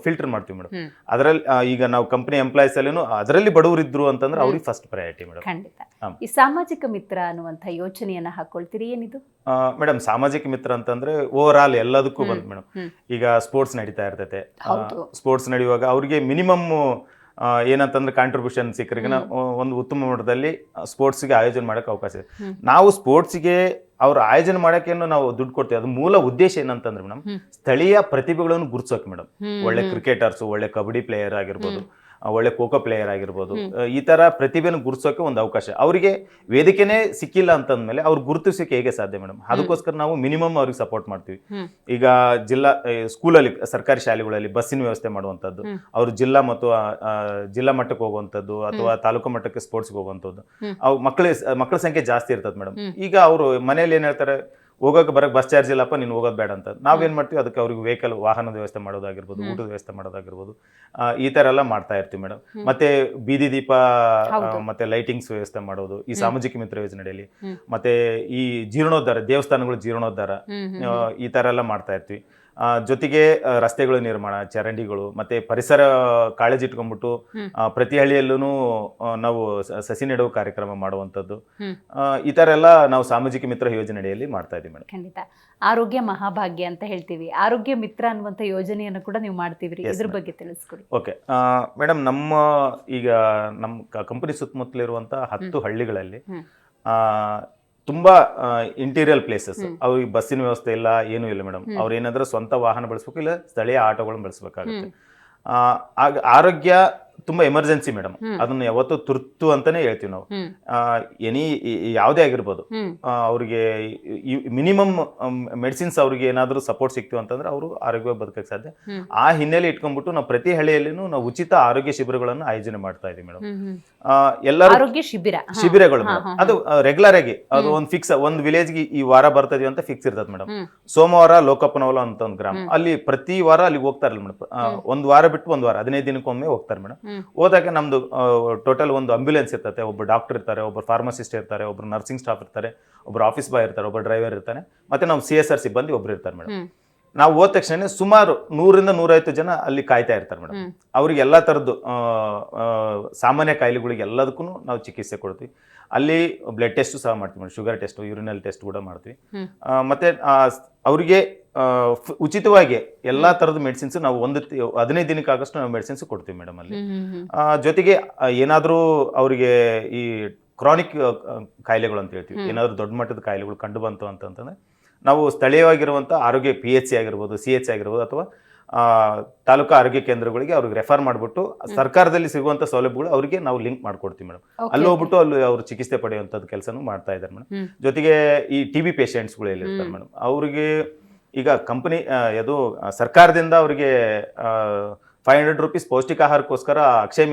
ಫಿಲ್ಟರ್ ಮಾಡ್ತೀವಿ ಮೇಡಮ್. ಅದರಲ್ಲಿ ಈಗ ನಾವು ಕಂಪನಿ ಎಂಪ್ಲಾಯೀಸ್ ಅಲ್ಲಿನೂ ಅದರಲ್ಲಿ ಬಡವರು ಇದ್ರು ಅಂತಂದ್ರೆ ಅವ್ರಿಗೆ ಫಸ್ಟ್ ಪ್ರಯಾರಿಟಿ ಮೇಡಮ್. ಖಂಡಿತ. ಈ ಸಾಮಾಜಿಕ ಮಿತ್ರ ಅನ್ನುವಂಥ ಯೋಜನೆಯನ್ನ ಹಾಕೊಳ್ತೀರಿ, ಏನಿದು ಮೇಡಮ್? ಸಾಮಾಜಿಕ ಮಿತ್ರ ಅಂತಂದ್ರೆ ಓವರ್ ಆಲ್ ಎಲ್ಲದಕ್ಕೂ ಬಂತು ಮೇಡಮ್. ಈಗ ಸ್ಪೋರ್ಟ್ಸ್ ನಡೀತಾ ಇರ್ತೈತೆ, ಸ್ಪೋರ್ಟ್ಸ್ ನಡೆಯುವಾಗ ಅವ್ರಿಗೆ ಮಿನಿಮಮ್ ಏನಂತಂದ್ರೆ ಕಾಂಟ್ರಿಬ್ಯೂಷನ್ ಸಿಕ್ಕರಿಗೆ ಒಂದು ಉತ್ತಮ ಮಟ್ಟದಲ್ಲಿ ಸ್ಪೋರ್ಟ್ಸ್ಗೆ ಆಯೋಜನೆ ಮಾಡಕ್ಕೆ ಅವಕಾಶ ಇದೆ. ನಾವು ಸ್ಪೋರ್ಟ್ಸ್ಗೆ ಅವ್ರ ಆಯೋಜನೆ ಮಾಡಕ್ಕೇನು ನಾವು ದುಡ್ಡು ಕೊಡ್ತೀವಿ. ಅದು ಮೂಲ ಉದ್ದೇಶ ಏನಂತಂದ್ರೆ ಮೇಡಮ್, ಸ್ಥಳೀಯ ಪ್ರತಿಭೆಗಳನ್ನು ಗುರುತಿಸೋಕೆ ಮೇಡಮ್. ಒಳ್ಳೆ ಕ್ರಿಕೆಟರ್ಸು, ಒಳ್ಳೆ ಕಬಡ್ಡಿ ಪ್ಲೇಯರ್ ಆಗಿರ್ಬೋದು, ಒಳ್ಳೆ ಖೋಖೋ ಪ್ಲೇಯರ್ ಆಗಿರ್ಬೋದು, ಈ ತರ ಪ್ರತಿಭೆಯನ್ನು ಗುರುತಿಸೋಕೆ ಒಂದು ಅವಕಾಶ. ಅವರಿಗೆ ವೇದಿಕೆನೇ ಸಿಕ್ಕಿಲ್ಲ ಅಂತಂದ್ಮೇಲೆ ಅವ್ರು ಗುರುತಿಸೋಕೆ ಹೇಗೆ ಸಾಧ್ಯ ಮೇಡಮ್? ಅದಕ್ಕೋಸ್ಕರ ನಾವು ಮಿನಿಮಮ್ ಅವ್ರಿಗೆ ಸಪೋರ್ಟ್ ಮಾಡ್ತೀವಿ. ಈಗ ಸ್ಕೂಲಲ್ಲಿ ಸರ್ಕಾರಿ ಶಾಲೆಗಳಲ್ಲಿ ಬಸ್ಸಿನ ವ್ಯವಸ್ಥೆ ಮಾಡುವಂಥದ್ದು, ಅವರು ಜಿಲ್ಲಾ ಮಟ್ಟಕ್ಕೆ ಹೋಗುವಂಥದ್ದು ಅಥವಾ ತಾಲೂಕು ಮಟ್ಟಕ್ಕೆ ಸ್ಪೋರ್ಟ್ಸ್ಗೆ ಹೋಗುವಂಥದ್ದು. ಅವು ಮಕ್ಕಳ ಸಂಖ್ಯೆ ಜಾಸ್ತಿ ಇರ್ತದೆ ಮೇಡಮ್. ಈಗ ಅವರು ಮನೇಲಿ ಏನ್ ಹೇಳ್ತಾರೆ, ಹೋಗೋಕೆ ಬರಕ್ಕೆ ಬಸ್ ಚಾರ್ಜ್ ಇಲ್ಲಪ್ಪ, ನೀನು ಹೋಗೋದು ಬೇಡ ಅಂತ. ನಾವೇನ್ ಮಾಡ್ತೀವಿ, ಅದಕ್ಕೆ ಅವ್ರಿಗೆ ವೆಹಿಕಲ್ ವಾಹನದ ವ್ಯವಸ್ಥೆ ಮಾಡೋದಾಗಿರ್ಬೋದು, ಊಟದ ವ್ಯವಸ್ಥೆ ಮಾಡೋದಾಗಿರ್ಬೋದು, ಈ ತರ ಎಲ್ಲ ಮಾಡ್ತಾ ಇರ್ತೀವಿ ಮೇಡಮ್. ಮತ್ತೆ ಬೀದಿ ದೀಪ ಮತ್ತೆ ಲೈಟಿಂಗ್ಸ್ ವ್ಯವಸ್ಥೆ ಮಾಡೋದು ಈ ಸಾಮಾಜಿಕ ಮಿತ್ರ ಯೋಜನೆಯಲ್ಲಿ. ಮತ್ತೆ ಈ ಜೀರ್ಣೋದ್ಧಾರ, ದೇವಸ್ಥಾನಗಳು ಜೀರ್ಣೋದ್ಧಾರ, ಈ ತರ ಎಲ್ಲ ಮಾಡ್ತಾ ಇರ್ತೀವಿ. ಜೊತೆಗೆ ರಸ್ತೆಗಳ ನಿರ್ಮಾಣ, ಚರಂಡಿಗಳು, ಮತ್ತೆ ಪರಿಸರ ಕಾಳಜಿ ಇಟ್ಕೊಂಡ್ಬಿಟ್ಟು ಪ್ರತಿ ಹಳ್ಳಿಯಲ್ಲೂ ನಾವು ಸಸಿ ನೆಡುವ ಕಾರ್ಯಕ್ರಮ ಮಾಡುವಂಥದ್ದು, ಈ ತರ ಎಲ್ಲ ನಾವು ಸಾಮಾಜಿಕ ಮಿತ್ರ ಯೋಜನೆಯಲ್ಲಿ ಮಾಡ್ತಾ ಇದ್ದೀವಿ ಮೇಡಮ್. ಖಂಡಿತ. ಆರೋಗ್ಯ ಮಹಾಭಾಗ್ಯ ಅಂತ ಹೇಳ್ತೀವಿ, ಆರೋಗ್ಯ ಮಿತ್ರ ಅನ್ನುವಂಥ ಯೋಜನೆಯನ್ನು ಕೂಡ ನೀವು ಮಾಡ್ತೀವಿ, ಇದ್ರ ಬಗ್ಗೆ ತಿಳಿಸ್ಕೊಡಿ. ಓಕೆ ಮೇಡಮ್, ಈಗ ನಮ್ಮ ಕಂಪನಿ ಸುತ್ತಮುತ್ತಲಿರುವಂಥ 10 ಹಳ್ಳಿಗಳಲ್ಲಿ ತುಂಬಾ ಇಂಟೀರಿಯರ್ ಪ್ಲೇಸಸ್, ಅವ್ರಿಗೆ ಬಸ್ಸಿನ ವ್ಯವಸ್ಥೆ ಇಲ್ಲ, ಏನೂ ಇಲ್ಲ ಮೇಡಮ್. ಅವ್ರು ಏನಾದ್ರೂ ಸ್ವಂತ ವಾಹನ ಬಳಸ್ಬೇಕು, ಇಲ್ಲ ಸ್ಥಳೀಯ ಆಟೋಗಳನ್ನ ಬಳಸಬೇಕಾಗುತ್ತೆ. ಆರೋಗ್ಯ ತುಂಬಾ ಎಮರ್ಜೆನ್ಸಿ ಮೇಡಮ್, ಅದನ್ನ ಯಾವತ್ತೂ ತುರ್ತು ಅಂತಾನೆ ಹೇಳ್ತೀವಿ ನಾವು. ಯಾವುದೇ ಆಗಿರ್ಬೋದು, ಅವ್ರಿಗೆ ಮಿನಿಮಮ್ ಮೆಡಿಸಿನ್ಸ್ ಅವ್ರಿಗೆ ಏನಾದ್ರು ಸಪೋರ್ಟ್ ಸಿಕ್ತು ಅಂತಂದ್ರೆ ಅವರು ಆರೋಗ್ಯವಾಗಿ ಬದುಕಕ್ಕೆ ಸಾಧ್ಯ. ಆ ಹಿನ್ನೆಲೆ ಇಟ್ಕೊಂಡ್ಬಿಟ್ಟು ನಾವು ಪ್ರತಿ ಹಳ್ಳಿಯಲ್ಲಿನೂ ನಾವು ಉಚಿತ ಆರೋಗ್ಯ ಶಿಬಿರಗಳನ್ನು ಆಯೋಜನೆ ಮಾಡ್ತಾ ಇದೀವಿ ಮೇಡಮ್. ಎಲ್ಲರೂ ಶಿಬಿರಗಳು ಅದು ರೆಗ್ಯುಲರ್ ಆಗಿ ಅದು ಒಂದು ಫಿಕ್ಸ್, ಒಂದು ವಿಲೇಜ್ಗೆ ಈ ವಾರ ಬರ್ತದೀವಿ ಅಂತ ಫಿಕ್ಸ್ ಇರ್ತದೆ ಮೇಡಮ್. ಸೋಮವಾರ ಲೋಕಪ್ಪನವಲ ಅಂತ ಒಂದು ಗ್ರಾಮ, ಅಲ್ಲಿ ಪ್ರತಿ ವಾರ ಅಲ್ಲಿಗೆ ಹೋಗ್ತಾರಲ್ಲ ಮೇಡಮ್. ಒಂದು ವಾರ ಬಿಟ್ಟು ಒಂದು ವಾರ 15 ದಿನಕ್ಕೊಮ್ಮೆ ಹೋಗ್ತಾರೆ ಮೇಡಮ್. ಹೋದಾಗ ನಮ್ದು ಟೋಟಲ್ ಒಂದು ಆಂಬ್ಯುಲೆನ್ಸ್ ಇರ್ತದೆ, ಒಬ್ಬ ಡಾಕ್ಟರ್ ಇರ್ತಾರೆ, ಒಬ್ಬ ಫಾರ್ಮಸಿಸ್ಟ್ ಇರ್ತಾರೆ, ಒಬ್ರು ನರ್ಸಿಂಗ್ ಸ್ಟಾಫ್ ಇರ್ತಾರೆ, ಒಬ್ರು ಆಫೀಸ್ ಬಾಯ್ ಇರ್ತಾರೆ, ಒಬ್ಬ ಡ್ರೈವರ್ ಇರ್ತಾನೆ, ಮತ್ತೆ ನಾವು CSR ಸಿಬ್ಬಂದಿ ಒಬ್ರು ಇರ್ತಾರೆ ಮೇಡಮ್. ನಾವು ಹೋದ ತಕ್ಷಣ ಸುಮಾರು 100-150 ಜನ ಅಲ್ಲಿ ಕಾಯ್ತಾ ಇರ್ತಾರೆ ಮೇಡಮ್. ಅವ್ರಿಗೆ ಎಲ್ಲ ಥರದ್ದು ಸಾಮಾನ್ಯ ಕಾಯಿಲೆಗಳಿಗೆ ಎಲ್ಲದಕ್ಕೂ ನಾವು ಚಿಕಿತ್ಸೆ ಕೊಡ್ತೀವಿ. ಅಲ್ಲಿ ಬ್ಲಡ್ ಟೆಸ್ಟ್ ಸಹ ಮಾಡ್ತೀವಿ madam, sugar test, urinal test ಕೂಡ ಮಾಡ್ತೀವಿ. ಮತ್ತೆ ಅವರಿಗೆ ಉಚಿತವಾಗಿ ಎಲ್ಲಾ ತರದ ಮೆಡಿಸಿನ್ಸ್ ನಾವು 15 ದಿನಕ್ಕಾಗಷ್ಟು ನಾವು ಮೆಡಿಸಿನ್ಸ್ ಕೊಡ್ತೀವಿ ಮೇಡಮ್ ಅಲ್ಲಿ. ಜೊತೆಗೆ ಏನಾದರೂ ಅವರಿಗೆ ಈ ಕ್ರಾನಿಕ್ ಕಾಯಿಲೆಗಳು ಅಂತ ಹೇಳ್ತೀವಿ, ಏನಾದರೂ ದೊಡ್ಡ ಮಟ್ಟದ ಕಾಯಿಲೆಗಳು ಕಂಡು ಬಂತು ಅಂತಂದ್ರೆ ನಾವು ಸ್ಥಳೀಯವಾಗಿರುವಂಥ ಆರೋಗ್ಯ PHC ಆಗಿರ್ಬೋದು, CH ಆಗಿರ್ಬೋದು, ಅಥವಾ ತಾಲೂಕು ಆರೋಗ್ಯ ಕೇಂದ್ರಗಳಿಗೆ ಅವ್ರಿಗೆ ರೆಫರ್ ಮಾಡಿಬಿಟ್ಟು ಸರ್ಕಾರದಲ್ಲಿ ಸಿಗುವಂಥ ಸೌಲಭ್ಯಗಳು ಅವರಿಗೆ ನಾವು ಲಿಂಕ್ ಮಾಡ್ಕೊಡ್ತೀವಿ ಮೇಡಮ್. ಅಲ್ಲಿ ಹೋಗ್ಬಿಟ್ಟು ಅಲ್ಲಿ ಅವರು ಚಿಕಿತ್ಸೆ ಪಡೆಯುವಂಥದ್ದು ಕೆಲಸನೂ ಮಾಡ್ತಾ ಇದ್ದಾರೆ ಮೇಡಮ್. ಜೊತೆಗೆ ಈ TB ಪೇಷಂಟ್ಸ್ಗಳು ಎಲ್ಲಿರ್ತಾರೆ ಮೇಡಮ್, ಅವರಿಗೆ ಈಗ ಕಂಪನಿ ಅದು ಸರ್ಕಾರದಿಂದ ಅವರಿಗೆ 500 ರೂಪೀಸ್ ಪೌಷ್ಟಿಕ ಆಹಾರಕ್ಕೋಸ್ಕರ ಅಕ್ಷಯ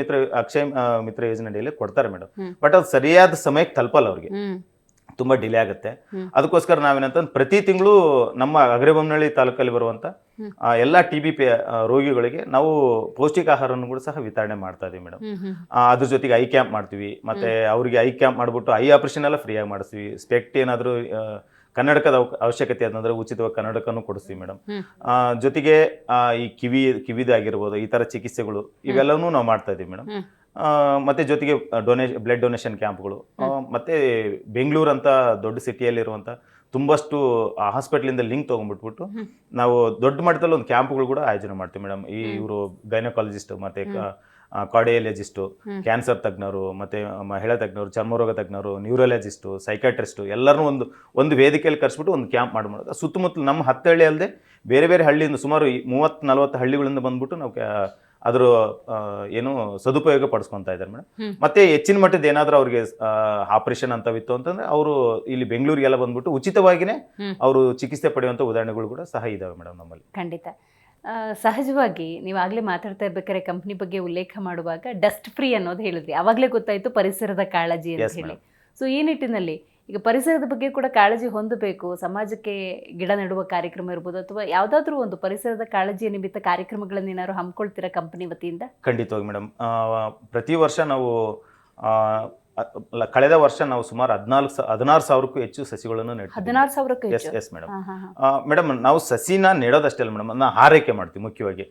ಮಿತ್ರ ಯೋಜನೆ ಅಡಿಯಲ್ಲಿ ಕೊಡ್ತಾರೆ ಮೇಡಮ್. ಬಟ್ ಅದು ಸರಿಯಾದ ಸಮಯಕ್ಕೆ ತಲುಪಲ್ಲ ಅವ್ರಿಗೆ, ತುಂಬಾ ಡಿಲೇ ಆಗುತ್ತೆ. ಅದಕ್ಕೋಸ್ಕರ ನಾವೇನಂತಂದ್ರೆ ಪ್ರತಿ ತಿಂಗಳು ನಮ್ಮ ಅಗ್ರಬೊಮ್ಮನಹಳ್ಳಿ ತಾಲೂಕಲ್ಲಿ ಬರುವಂತ ಎಲ್ಲ TB ರೋಗಿಗಳಿಗೆ ನಾವು ಪೌಷ್ಟಿಕ ಆಹಾರವನ್ನು ಕೂಡ ಸಹ ವಿತರಣೆ ಮಾಡ್ತಾ ಇದೀವಿ ಮೇಡಮ್. ಅದ್ರ ಜೊತೆಗೆ ಐ ಕ್ಯಾಂಪ್ ಮಾಡ್ತೀವಿ. ಮತ್ತೆ ಅವರಿಗೆ ಐ ಕ್ಯಾಂಪ್ ಮಾಡ್ಬಿಟ್ಟು ಐ ಆಪರೇಷನ್ ಎಲ್ಲ ಫ್ರೀಯಾಗಿ ಮಾಡಿಸ್ತೀವಿ. ಸ್ಪೆಕ್ಟ್ ಏನಾದರೂ ಕನ್ನಡಕದ ಅವಶ್ಯಕತೆ ಅಂತಂದ್ರೆ ಉಚಿತವಾಗಿ ಕನ್ನಡಕನೂ ಕೊಡಿಸ್ತೀವಿ ಮೇಡಮ್. ಜೊತೆಗೆ ಈ ಕಿವಿದಾಗಿರ್ಬೋದು, ಈ ತರ ಚಿಕಿತ್ಸೆಗಳು ಇವೆಲ್ಲವೂ ನಾವು ಮಾಡ್ತಾ ಇದೀವಿ ಮೇಡಮ್. ಮತ್ತೆ ಜೊತೆಗೆ ಬ್ಲಡ್ ಡೊನೇಷನ್ ಕ್ಯಾಂಪ್ಗಳು, ಮತ್ತೆ ಬೆಂಗಳೂರು ಅಂತ ದೊಡ್ಡ ಸಿಟಿಯಲ್ಲಿರುವಂಥ ತುಂಬಷ್ಟು ಹಾಸ್ಪಿಟ್ಲಿಂದ ಲಿಂಕ್ ತೊಗೊಂಡ್ಬಿಟ್ಬಿಟ್ಟು ನಾವು ದೊಡ್ಡ ಮಟ್ಟದಲ್ಲಿ ಒಂದು ಕ್ಯಾಂಪ್ಗಳು ಕೂಡ ಆಯೋಜನೆ ಮಾಡ್ತೀವಿ ಮೇಡಮ್. ಈ ಇವರು ಗೈನಕಾಲಜಿಸ್ಟ್, ಮತ್ತೆ ಕಾರ್ಡಿಯಾಲಜಿಸ್ಟು, ಕ್ಯಾನ್ಸರ್ ತಜ್ಞರು, ಮತ್ತೆ ಮಹಿಳಾ ತಜ್ಞರು, ಚರ್ಮರೋಗ ತಜ್ಞರು, ನ್ಯೂರಾಲಜಿಸ್ಟು, ಸೈಕಾಟ್ರಿಸ್ಟು ಎಲ್ಲರನ್ನೂ ಒಂದು ವೇದಿಕೆಯಲ್ಲಿ ಕರೆಸ್ಬಿಟ್ಟು ಒಂದು ಕ್ಯಾಂಪ್ ಮಾಡೋದು. ಸುತ್ತಮುತ್ತಲು ನಮ್ಮ 10 ಹಳ್ಳಿ ಅಲ್ಲದೆ ಬೇರೆ ಬೇರೆ ಹಳ್ಳಿಯಿಂದ ಸುಮಾರು 30-40 ಹಳ್ಳಿಗಳಿಂದ ಬಂದ್ಬಿಟ್ಟು ನಾವು ಅದ್ರ ಏನು ಸದುಪಯೋಗ ಪಡಿಸ್ಕೊತಾ ಇದ್ದಾರೆ ಮೇಡಮ್. ಮತ್ತೆ ಹೆಚ್ಚಿನ ಮಟ್ಟದ ಏನಾದರೂ ಅವ್ರಿಗೆ ಆಪರೇಷನ್ ಅಂತವಿತ್ತು ಅಂತಂದ್ರೆ ಅವರು ಇಲ್ಲಿ ಬೆಂಗಳೂರಿಗೆಲ್ಲ ಬಂದ್ಬಿಟ್ಟು ಉಚಿತವಾಗಿನೇ ಅವರು ಚಿಕಿತ್ಸೆ ಪಡೆಯುವಂಥ ಉದಾಹರಣೆಗಳು ಕೂಡ ಸಹ ಇದಾವೆ ಮೇಡಮ್ ನಮ್ಮಲ್ಲಿ. ಖಂಡಿತ. ಸಹಜವಾಗಿ ನೀವು ಆಗಲೇ ಮಾತಾಡ್ತಾ ಇರ್ಬೇಕಾದ್ರೆ ಕಂಪ್ನಿ ಬಗ್ಗೆ ಉಲ್ಲೇಖ ಮಾಡುವಾಗ ಡಸ್ಟ್ ಫ್ರೀ ಅನ್ನೋದು ಹೇಳಿದ್ರಿ, ಆವಾಗಲೇ ಗೊತ್ತಾಯ್ತು ಪರಿಸರದ ಕಾಳಜಿ ಅಂತ ಹೇಳಿ. ಸೊ ಈ ನಿಟ್ಟಿನಲ್ಲಿ ಈಗ ಪರಿಸರದ ಬಗ್ಗೆ ಕೂಡ ಕಾಳಜಿ ಹೊಂದಬೇಕು. ಸಮಾಜಕ್ಕೆ ಗಿಡ ನೆಡುವ ಕಾರ್ಯಕ್ರಮ ಇರ್ಬೋದು, ಅಥವಾ ಯಾವುದಾದ್ರೂ ಒಂದು ಪರಿಸರದ ಕಾಳಜಿಯ ನಿಮಿತ್ತ ಕಾರ್ಯಕ್ರಮಗಳನ್ನು ಏನಾದ್ರು ಹಮ್ಮಿಕೊಳ್ತೀರಾ ಕಂಪನಿ ವತಿಯಿಂದ? ಖಂಡಿತವಾಗಿ ಮೇಡಮ್. ಪ್ರತಿ ವರ್ಷ ನಾವು ಕಳೆದ ವರ್ಷ ನಾವು ಸುಮಾರು 16,000ಕ್ಕೂ ಹೆಚ್ಚು ಸಸಿಗಳನ್ನು ನೆಡ್ತೀವಿ. 16,000ಕ್ಕೂ ಹೆಚ್ಚು? Yes madam. ಮೇಡಮ್ ನಾವು ಸಸಿನ ನೆಡೋದಷ್ಟೇ ಅಲ್ಲ ಮೇಡಮ್, ಅದನ್ನ ಆರೈಕೆ ಮಾಡ್ತೀವಿ ಮುಖ್ಯವಾಗಿ.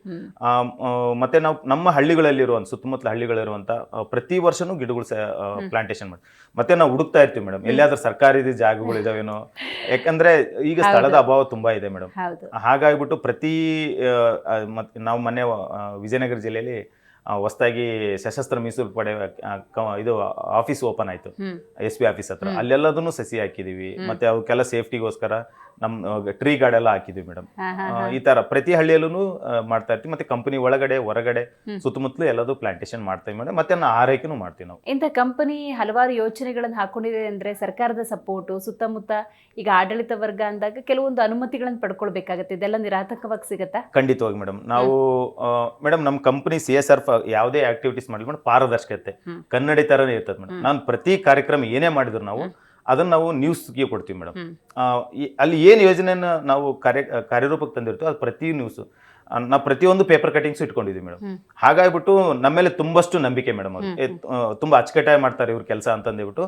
ಮತ್ತೆ ನಾವು ನಮ್ಮ ಹಳ್ಳಿಗಳಲ್ಲಿರುವಂಥ ಸುತ್ತಮುತ್ತಲ ಹಳ್ಳಿಗಳಿರುವಂಥ ಪ್ರತಿ ವರ್ಷನೂ ಗಿಡಗಳು ಪ್ಲಾಂಟೇಶನ್ ಮಾಡಿ ಮತ್ತೆ ನಾವು ಹುಡುಕ್ತಾ ಇರ್ತೀವಿ ಮೇಡಮ್, ಎಲ್ಲಿಯಾದ್ರೂ ಸರ್ಕಾರಿ ಜಾಗಗಳು ಇದಾವೇನೋ. ಯಾಕಂದ್ರೆ ಈಗ ಸ್ಥಳದ ಅಭಾವ ತುಂಬಾ ಇದೆ ಮೇಡಮ್. ಹಾಗಾಗಿಬಿಟ್ಟು ನಾವು ಮೊನ್ನೆ ವಿಜಯನಗರ ಜಿಲ್ಲೆಯಲ್ಲಿ ಹೊಸದಾಗಿ ಸಶಸ್ತ್ರ ಮೀಸಲು ಪಡೆ ಇದು ಆಫೀಸ್ ಓಪನ್ ಆಯ್ತು, SP ಆಫೀಸ್ ಹತ್ರ. ಅಲ್ಲೆಲ್ಲದನ್ನು ಸಸಿ ಹಾಕಿದೀವಿ. ಮತ್ತೆ ಅವಕ್ಕೆಲ್ಲ ಸೇಫ್ಟಿಗೋಸ್ಕರ ನಮ್ಮ ಟ್ರೀ ಗಾರ್ಡ್ ಎಲ್ಲ ಹಾಕಿದ್ವಿ ಮೇಡಮ್. ಈ ತರ ಪ್ರತಿ ಹಳ್ಳಿಯಲ್ಲೂ ಮಾಡ್ತಾ ಇರ್ತೀವಿ. ಮತ್ತೆ ಕಂಪನಿ ಒಳಗಡೆ ಹೊರಗಡೆ ಸುತ್ತಮುತ್ತಲು ಎಲ್ಲದೂ ಪ್ಲಾಂಟೇಶನ್ ಮಾಡ್ತೀವಿ ಮೇಡಮ್. ಮತ್ತೆ ಆರೈಕೆನೂ ಮಾಡ್ತೀವಿ ನಾವು. ಇಂಥ ಕಂಪನಿ ಹಲವಾರು ಯೋಜನೆಗಳನ್ನು ಹಾಕೊಂಡಿದೆ ಅಂದ್ರೆ ಸರ್ಕಾರದ ಸಪೋರ್ಟು, ಸುತ್ತಮುತ್ತ ಈಗ ಆಡಳಿತ ವರ್ಗ ಅಂದಾಗ ಕೆಲವೊಂದು ಅನುಮತಿಗಳನ್ನು ಪಡ್ಕೊಳ್ಬೇಕಾಗತ್ತೆ, ಇದೆಲ್ಲ ನಿರಾತಕವಾಗಿ ಸಿಗತ್ತಾ? ಖಂಡಿತವಾಗಿ ಮೇಡಮ್. ನಾವು ಮೇಡಮ್ ನಮ್ಮ ಕಂಪನಿ CSR ಯಾವುದೇ ಆಕ್ಟಿವಿಟೀಸ್ ಮಾಡಿ ಮೇಡಮ್ ಪಾರದರ್ಶಕತೆ ಕನ್ನಡಿ ತರನೇ ಇರ್ತದೆ ಮೇಡಮ್. ನಾನು ಪ್ರತಿ ಕಾರ್ಯಕ್ರಮ ಏನೇ ಮಾಡಿದ್ರು ನಾವು ಅದನ್ನ ನಾವು ನ್ಯೂಸ್ಗೆ ಕೊಡ್ತೀವಿ ಮೇಡಮ್. ಅಲ್ಲಿ ಏನು ಯೋಜನೆಯನ್ನ ನಾವು ಕಾರ್ಯರೂಪಕ್ಕೆ ತಂದಿರ್ತೀವಿ ಅದು ಪ್ರತಿ ನ್ಯೂಸ್ ನಾವು ಪ್ರತಿಯೊಂದು ಪೇಪರ್ ಕಟಿಂಗ್ಸ್ ಇಟ್ಕೊಂಡಿದ್ವಿ ಮೇಡಮ್. ಹಾಗಾಗಿಬಿಟ್ಟು ನಮ್ಮ ಮೇಲೆ ತುಂಬಷ್ಟು ನಂಬಿಕೆ ಮೇಡಮ್. ಅವ್ರು ತುಂಬಾ ಅಚ್ಚುಕಟ್ಟಾಗಿ ಮಾಡ್ತಾರೆ ಇವ್ರ ಕೆಲಸ ಅಂತಂದೇಬಿಟ್ಟು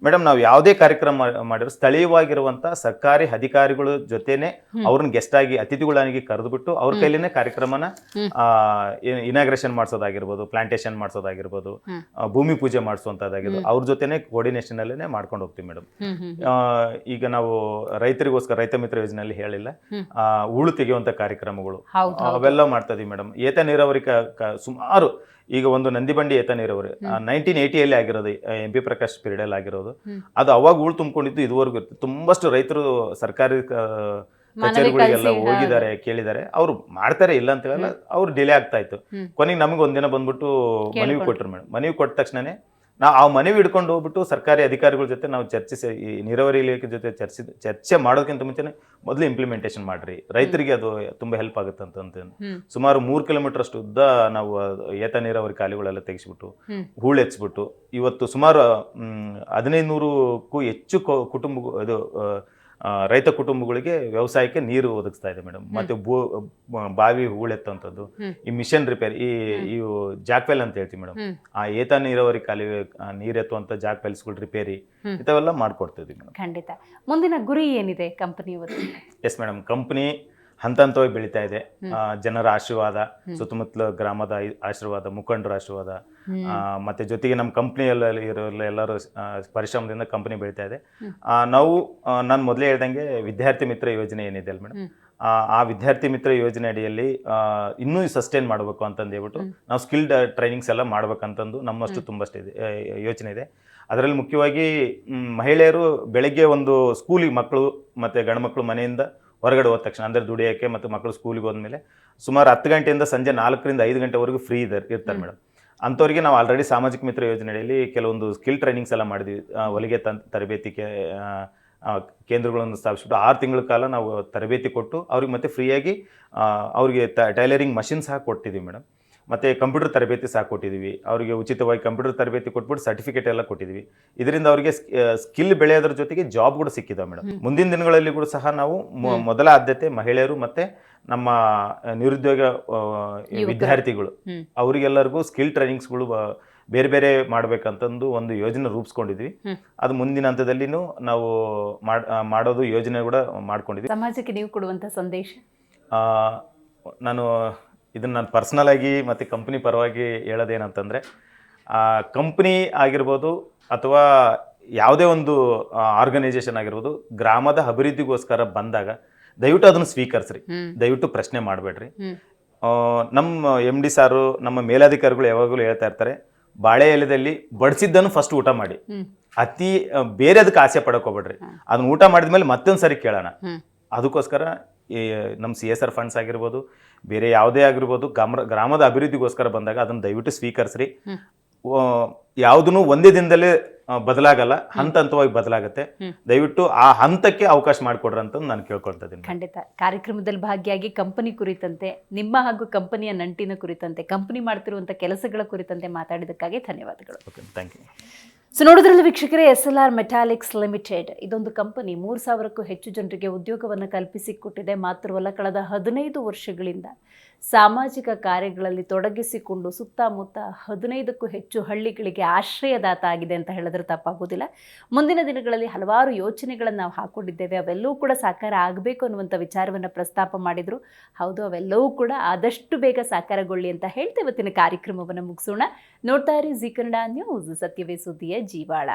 ಮೇಡಮ್ ನಾವು ಯಾವುದೇ ಕಾರ್ಯಕ್ರಮ ಮಾಡಿರೋ ಸ್ಥಳೀಯವಾಗಿರುವಂತ ಸರ್ಕಾರಿ ಅಧಿಕಾರಿಗಳ ಜೊತೆನೆ ಅವ್ರನ್ನ ಗೆಸ್ಟ್ ಆಗಿ ಅತಿಥಿಗಳಾಗಿ ಕರೆದುಬಿಟ್ಟು ಅವ್ರ ಕೈಲೇನೆ ಕಾರ್ಯಕ್ರಮನ ಇನಾಗ್ರೇಷನ್ ಮಾಡಿಸೋದಾಗಿರ್ಬೋದು, ಪ್ಲಾಂಟೇಶನ್ ಮಾಡಿಸೋದಾಗಿರ್ಬೋದು, ಭೂಮಿ ಪೂಜೆ ಮಾಡಿಸುವಂತದ್ದಾಗಿರ್ಬೋದು, ಅವ್ರ ಜೊತೆನೆ ಕೋರ್ಡಿನೇಷನ್ ಅಲ್ಲೇನೆ ಮಾಡ್ಕೊಂಡು ಹೋಗ್ತೀವಿ ಮೇಡಮ್. ಈಗ ನಾವು ರೈತರಿಗೋಸ್ಕರ ರೈತ ಮಿತ್ರ ಯೋಜನೆಯಲ್ಲಿ ಹೇಳಿಲ್ಲ, ಹೂಳು ತೆಗೆಯುವಂತ ಕಾರ್ಯಕ್ರಮಗಳು ಅವೆಲ್ಲ ಮಾಡ್ತಾ ಇದೀವಿ ಮೇಡಮ್. ಏತ ನೀರಾವರಿ ಸುಮಾರು ಈಗ ಒಂದು ನಂದಿಬಂಡಿ ಏತ ನೀರಾವರಿ 1980 ಆಗಿರೋದು, MP ಪ್ರಕಾಶ್ ಪೀರಿಯಡ್ ಅಲ್ಲಿ ಆಗಿರೋದು. ಅದು ಅವಾಗ ಹೂಳು ತುಂಬಿಕೊಂಡಿದ್ದು ಇದುವರೆಗೂ ಇರುತ್ತೆ. ತುಂಬಷ್ಟು ರೈತರು ಸರ್ಕಾರಿ ಕಚೇರಿಗಳಿಗೆಲ್ಲ ಹೋಗಿದ್ದಾರೆ, ಕೇಳಿದ್ದಾರೆ. ಅವ್ರು ಮಾಡ್ತಾರೆ, ಇಲ್ಲ ಅಂತ ಹೇಳಲ್ಲ, ಅವ್ರು ಡಿಲೇ ಆಗ್ತಾ ಇತ್ತು. ಕೊನೆಗೆ ನಮಗೆ ಒಂದಿನ ಬಂದ್ಬಿಟ್ಟು ಮನವಿ ಕೊಟ್ಟರು ಮೇಡಮ್. ಮನವಿ ಕೊಟ್ಟ ತಕ್ಷಣನೇ ನಾವು ಆ ಮನವಿ ಹಿಡ್ಕೊಂಡು ಹೋಗ್ಬಿಟ್ಟು ಸರ್ಕಾರಿ ಅಧಿಕಾರಿಗಳ ಜೊತೆ ನಾವು ಚರ್ಚಿಸಿ ಈ ನೀರಾವರಿ ಇಲಾಖೆ ಜೊತೆ ಚರ್ಚೆ ಮಾಡೋದಕ್ಕಿಂತ ಮುಂಚೆನೆ ಮೊದಲು ಇಂಪ್ಲಿಮೆಂಟೇಷನ್ ಮಾಡ್ರಿ, ರೈತರಿಗೆ ಅದು ತುಂಬಾ ಹೆಲ್ಪ್ ಆಗುತ್ತೆ ಅಂತ ಸುಮಾರು 3 ಕಿಲೋಮೀಟರ್ ಅಷ್ಟು ಉದ್ದ ನಾವು ಏತ ನೀರಾವರಿ ಕಾಲುಗಳೆಲ್ಲ ತೆಗೆಸ್ಬಿಟ್ಟು ಹೂಳು ಹೆಚ್ಚಿಬಿಟ್ಟು ಇವತ್ತು ಸುಮಾರು 1500ಕ್ಕೂ ಹೆಚ್ಚು ಕುಟುಂಬ ಇದು ರೈತ ಕುಟುಂಬಗಳಿಗೆ ವ್ಯವಸಾಯಕ್ಕೆ ನೀರು ಒದಗಿಸ್ತಾ ಇದೆ ಮೇಡಮ್. ಮತ್ತೆ ಬಾವಿ ಹೂಳೆತ್ತಂಥದ್ದು, ಈ ಮಿಷನ್ ರಿಪೇರಿ, ಈ ಜಾಕ್ವೆಲ್ ಅಂತ ಹೇಳ್ತೀವಿ ಮೇಡಮ್, ಆ ಏತ ನೀರಾವರಿ ಕಾಲುವೆ ನೀರೆತ್ತುವಂತ ಜಾಕ್ವೆಲ್ಸ್ಗಳು ರಿಪೇರಿ ಇಂಥವೆಲ್ಲ ಮಾಡ್ಕೊಡ್ತಿದ್ವಿ ಮೇಡಮ್. ಖಂಡಿತ. ಮುಂದಿನ ಗುರಿ ಏನಿದೆ ಕಂಪನಿ? ಎಸ್ ಮೇಡಮ್, ಕಂಪನಿ ಹಂತ ಹಂತವಾಗಿ ಬೆಳೀತಾ ಇದೆ. ಜನರ ಆಶೀರ್ವಾದ, ಸುತ್ತಮುತ್ತಲ ಗ್ರಾಮದ ಆಶೀರ್ವಾದ, ಮುಖಂಡರ ಆಶೀರ್ವಾದ, ಮತ್ತೆ ಜೊತೆಗೆ ನಮ್ಮ ಕಂಪ್ನಿಯಲ್ಲಿ ಇರೋ ಎಲ್ಲರೂ ಪರಿಶ್ರಮದಿಂದ ಕಂಪನಿ ಬೆಳೀತಾ ಇದೆ. ನಾನು ಮೊದಲೇ ಹೇಳ್ದಂಗೆ ವಿದ್ಯಾರ್ಥಿ ಮಿತ್ರ ಯೋಜನೆ ಏನಿದೆ ಅಲ್ಲ ಮೇಡಮ್, ಆ ವಿದ್ಯಾರ್ಥಿ ಮಿತ್ರ ಯೋಜನೆ ಅಡಿಯಲ್ಲಿ ಇನ್ನೂ ಸಸ್ಟೈನ್ ಮಾಡಬೇಕು ಅಂತಂದು ಹೇಳ್ಬಿಟ್ಟು ನಾವು ಸ್ಕಿಲ್ಡ್ ಟ್ರೈನಿಂಗ್ಸ್ ಎಲ್ಲ ಮಾಡ್ಬೇಕಂತಂದು ನಮ್ಮಷ್ಟು ತುಂಬಷ್ಟು ಇದೆ ಯೋಚನೆ ಇದೆ. ಅದರಲ್ಲಿ ಮುಖ್ಯವಾಗಿ ಮಹಿಳೆಯರು ಬೆಳಗ್ಗೆ ಒಂದು ಸ್ಕೂಲಿಗೆ ಮಕ್ಕಳು ಮತ್ತು ಗಂಡ್ಮಕ್ಳು ಮನೆಯಿಂದ ಹೊರಗಡೆ ಹೋದ ತಕ್ಷಣ ಅಂದರೆ ದುಡಿಯೋಕ್ಕೆ ಮತ್ತು ಮಕ್ಕಳು ಸ್ಕೂಲಿಗೆ ಹೋದ್ಮೇಲೆ ಸುಮಾರು 10 ಗಂಟೆಯಿಂದ ಸಂಜೆ 4ರಿಂದ 5 ಗಂಟೆವರೆಗೂ ಫ್ರೀ ಇರ್ತಾರೆ ಮೇಡಮ್. ಅಂಥವ್ರಿಗೆ ನಾವು ಆಲ್ರೆಡಿ ಸಾಮಾಜಿಕ ಮಿತ್ರ ಯೋಜನೆಯಲ್ಲಿ ಕೆಲವೊಂದು ಸ್ಕಿಲ್ ಟ್ರೈನಿಂಗ್ಸ್ ಎಲ್ಲ ಮಾಡಿದ್ವಿ. ಹೊಲಿಗೆ ತರಬೇತಿ ಕೇಂದ್ರಗಳನ್ನು ಸ್ಥಾಪಿಸ್ಬಿಟ್ಟು 6 ತಿಂಗಳ ಕಾಲ ನಾವು ತರಬೇತಿ ಕೊಟ್ಟು ಅವ್ರಿಗೆ ಮತ್ತೆ ಫ್ರೀಯಾಗಿ ಅವ್ರಿಗೆ ಟೈಲರಿಂಗ್ ಮಷಿನ್ ಸಹ ಕೊಟ್ಟಿದ್ದೀವಿ ಮೇಡಮ್. ಮತ್ತು ಕಂಪ್ಯೂಟರ್ ತರಬೇತಿ ಸಹ ಕೊಟ್ಟಿದ್ದೀವಿ. ಅವರಿಗೆ ಉಚಿತವಾಗಿ ಕಂಪ್ಯೂಟರ್ ತರಬೇತಿ ಕೊಟ್ಬಿಟ್ಟು ಸರ್ಟಿಫಿಕೇಟ್ ಎಲ್ಲ ಕೊಟ್ಟಿದ್ದೀವಿ. ಇದರಿಂದ ಅವರಿಗೆ ಸ್ಕಿಲ್ ಬೆಳೆಯೋದ್ರ ಜೊತೆಗೆ ಜಾಬ್ ಕೂಡ ಸಿಕ್ಕಿದ್ದಾವೆ ಮೇಡಮ್. ಮುಂದಿನ ದಿನಗಳಲ್ಲಿ ಕೂಡ ಸಹ ನಾವು ಮೊದಲ ಆದ್ಯತೆ ಮಹಿಳೆಯರು ಮತ್ತು ನಮ್ಮ ನಿರುದ್ಯೋಗ ವಿದ್ಯಾರ್ಥಿಗಳು ಅವರಿಗೆಲ್ಲರಿಗೂ ಸ್ಕಿಲ್ ಟ್ರೈನಿಂಗ್ಸ್ಗಳು ಬೇರೆ ಬೇರೆ ಮಾಡ್ಬೇಕಂತಂದು ಒಂದು ಯೋಜನೆ ರೂಪಿಸ್ಕೊಂಡಿದ್ವಿ. ಅದು ಮುಂದಿನ ಹಂತದಲ್ಲಿನೂ ನಾವು ಮಾಡೋದು ಯೋಜನೆ ಕೂಡ ಮಾಡ್ಕೊಂಡಿದ್ವಿ. ಸಮಾಜಕ್ಕೆ ನೀವು ಕೊಡುವಂಥ ಸಂದೇಶ? ನಾನು ಪರ್ಸ್ನಲ್ ಆಗಿ ಮತ್ತು ಕಂಪ್ನಿ ಪರವಾಗಿ ಹೇಳೋದೇನಂತಂದರೆ, ಕಂಪ್ನಿ ಆಗಿರ್ಬೋದು ಅಥವಾ ಯಾವುದೇ ಒಂದು ಆರ್ಗನೈಸೇಷನ್ ಆಗಿರ್ಬೋದು, ಗ್ರಾಮದ ಅಭಿವೃದ್ಧಿಗೋಸ್ಕರ ಬಂದಾಗ ದಯವಿಟ್ಟು ಅದನ್ನು ಸ್ವೀಕರಿಸ್ರಿ, ದಯವಿಟ್ಟು ಪ್ರಶ್ನೆ ಮಾಡಬೇಡ್ರಿ. ನಮ್ಮ MD ಸಾರು, ನಮ್ಮ ಮೇಲಾಧಿಕಾರಿಗಳು ಯಾವಾಗಲೂ ಹೇಳ್ತಾ ಇರ್ತಾರೆ, ಬಾಳೆ ಎಲೆದಲ್ಲಿ ಬಡಿಸಿದ್ದನ್ನು ಫಸ್ಟ್ ಊಟ ಮಾಡಿ, ಬೇರೆ ಅದಕ್ಕೆ ಆಸೆ ಪಡಕ್ಕೆ ಹೋಗ್ಬೇಡ್ರಿ. ಅದನ್ನ ಊಟ ಮಾಡಿದ್ಮೇಲೆ ಮತ್ತೊಂದು ಸರಿ ಕೇಳೋಣ. ಅದಕ್ಕೋಸ್ಕರ ನಮ್ಮ CSR ಫಂಡ್ಸ್ ಆಗಿರ್ಬೋದು, ಬೇರೆ ಯಾವುದೇ ಆಗಿರ್ಬೋದು, ಗ್ರಾಮದ ಅಭಿವೃದ್ಧಿಗೋಸ್ಕರ ಬಂದಾಗ ಅದನ್ನು ದಯವಿಟ್ಟು ಸ್ವೀಕರಿಸ್ರಿ. ಯಾವುದೂ ಒಂದೇ ದಿನದಲ್ಲೇ ಬದಲಾಗಲ್ಲ, ಹಂತ ಹಂತವಾಗಿ ಬದಲಾಗುತ್ತೆ. ದಯವಿಟ್ಟು ಆ ಹಂತಕ್ಕೆ ಅವಕಾಶ ಮಾಡಿಕೊಡ್ರಿ ಅಂತ ನಾನು ಕೇಳ್ಕೊಳ್ತಾ ಇದ್ದೀನಿ. ಖಂಡಿತ. ಕಾರ್ಯಕ್ರಮದಲ್ಲಿ ಭಾಗಿಯಾಗಿ ಕಂಪನಿ ಕುರಿತಂತೆ, ನಿಮ್ಮ ಹಾಗೂ ಕಂಪನಿಯ ನಂಟಿನ ಕುರಿತಂತೆ, ಕಂಪನಿ ಮಾಡ್ತಿರುವಂಥ ಕೆಲಸಗಳ ಕುರಿತಂತೆ ಮಾತಾಡಿದ್ದಕ್ಕಾಗಿ ಧನ್ಯವಾದಗಳು. Okay, thank you. ಸೊ ನೋಡಿದ್ರಲ್ಲ ವೀಕ್ಷಕರೇ, SLR ಮೆಟಾಲಿಕ್ಸ್ ಲಿಮಿಟೆಡ್ ಇದೊಂದು ಕಂಪನಿ 3,000ಕ್ಕೂ ಹೆಚ್ಚು ಜನರಿಗೆ ಉದ್ಯೋಗವನ್ನು ಕಲ್ಪಿಸಿಕೊಟ್ಟಿದೆ. ಮಾತ್ರವಲ್ಲ, ಕಳೆದ 15 ವರ್ಷಗಳಿಂದ ಸಾಮಾಜಿಕ ಕಾರ್ಯಗಳಲ್ಲಿ ತೊಡಗಿಸಿಕೊಂಡು ಸುತ್ತಮುತ್ತ 15ಕ್ಕೂ ಹೆಚ್ಚು ಹಳ್ಳಿಗಳಿಗೆ ಆಶ್ರಯದಾತ ಆಗಿದೆ ಅಂತ ಹೇಳಿದ್ರೆ ತಪ್ಪಾಗೋದಿಲ್ಲ. ಮುಂದಿನ ದಿನಗಳಲ್ಲಿ ಹಲವಾರು ಯೋಚನೆಗಳನ್ನು ನಾವು ಹಾಕೊಂಡಿದ್ದೇವೆ, ಅವೆಲ್ಲವೂ ಕೂಡ ಸಾಕಾರ ಆಗಬೇಕು ಅನ್ನುವಂಥ ವಿಚಾರವನ್ನು ಪ್ರಸ್ತಾಪ ಮಾಡಿದರು. ಹೌದು, ಅವೆಲ್ಲವೂ ಕೂಡ ಆದಷ್ಟು ಬೇಗ ಸಾಕಾರಗೊಳ್ಳಿ ಅಂತ ಹೇಳ್ತಾ ಇವತ್ತಿನ ಕಾರ್ಯಕ್ರಮವನ್ನು ಮುಗಿಸೋಣ. ನೋಡ್ತಾ ಇರಿ ಜಿ ಕನ್ನಡ ನ್ಯೂಸ್, ಸತ್ಯವೇ ಸುದ್ದಿಯ ಜೀವಾಳ.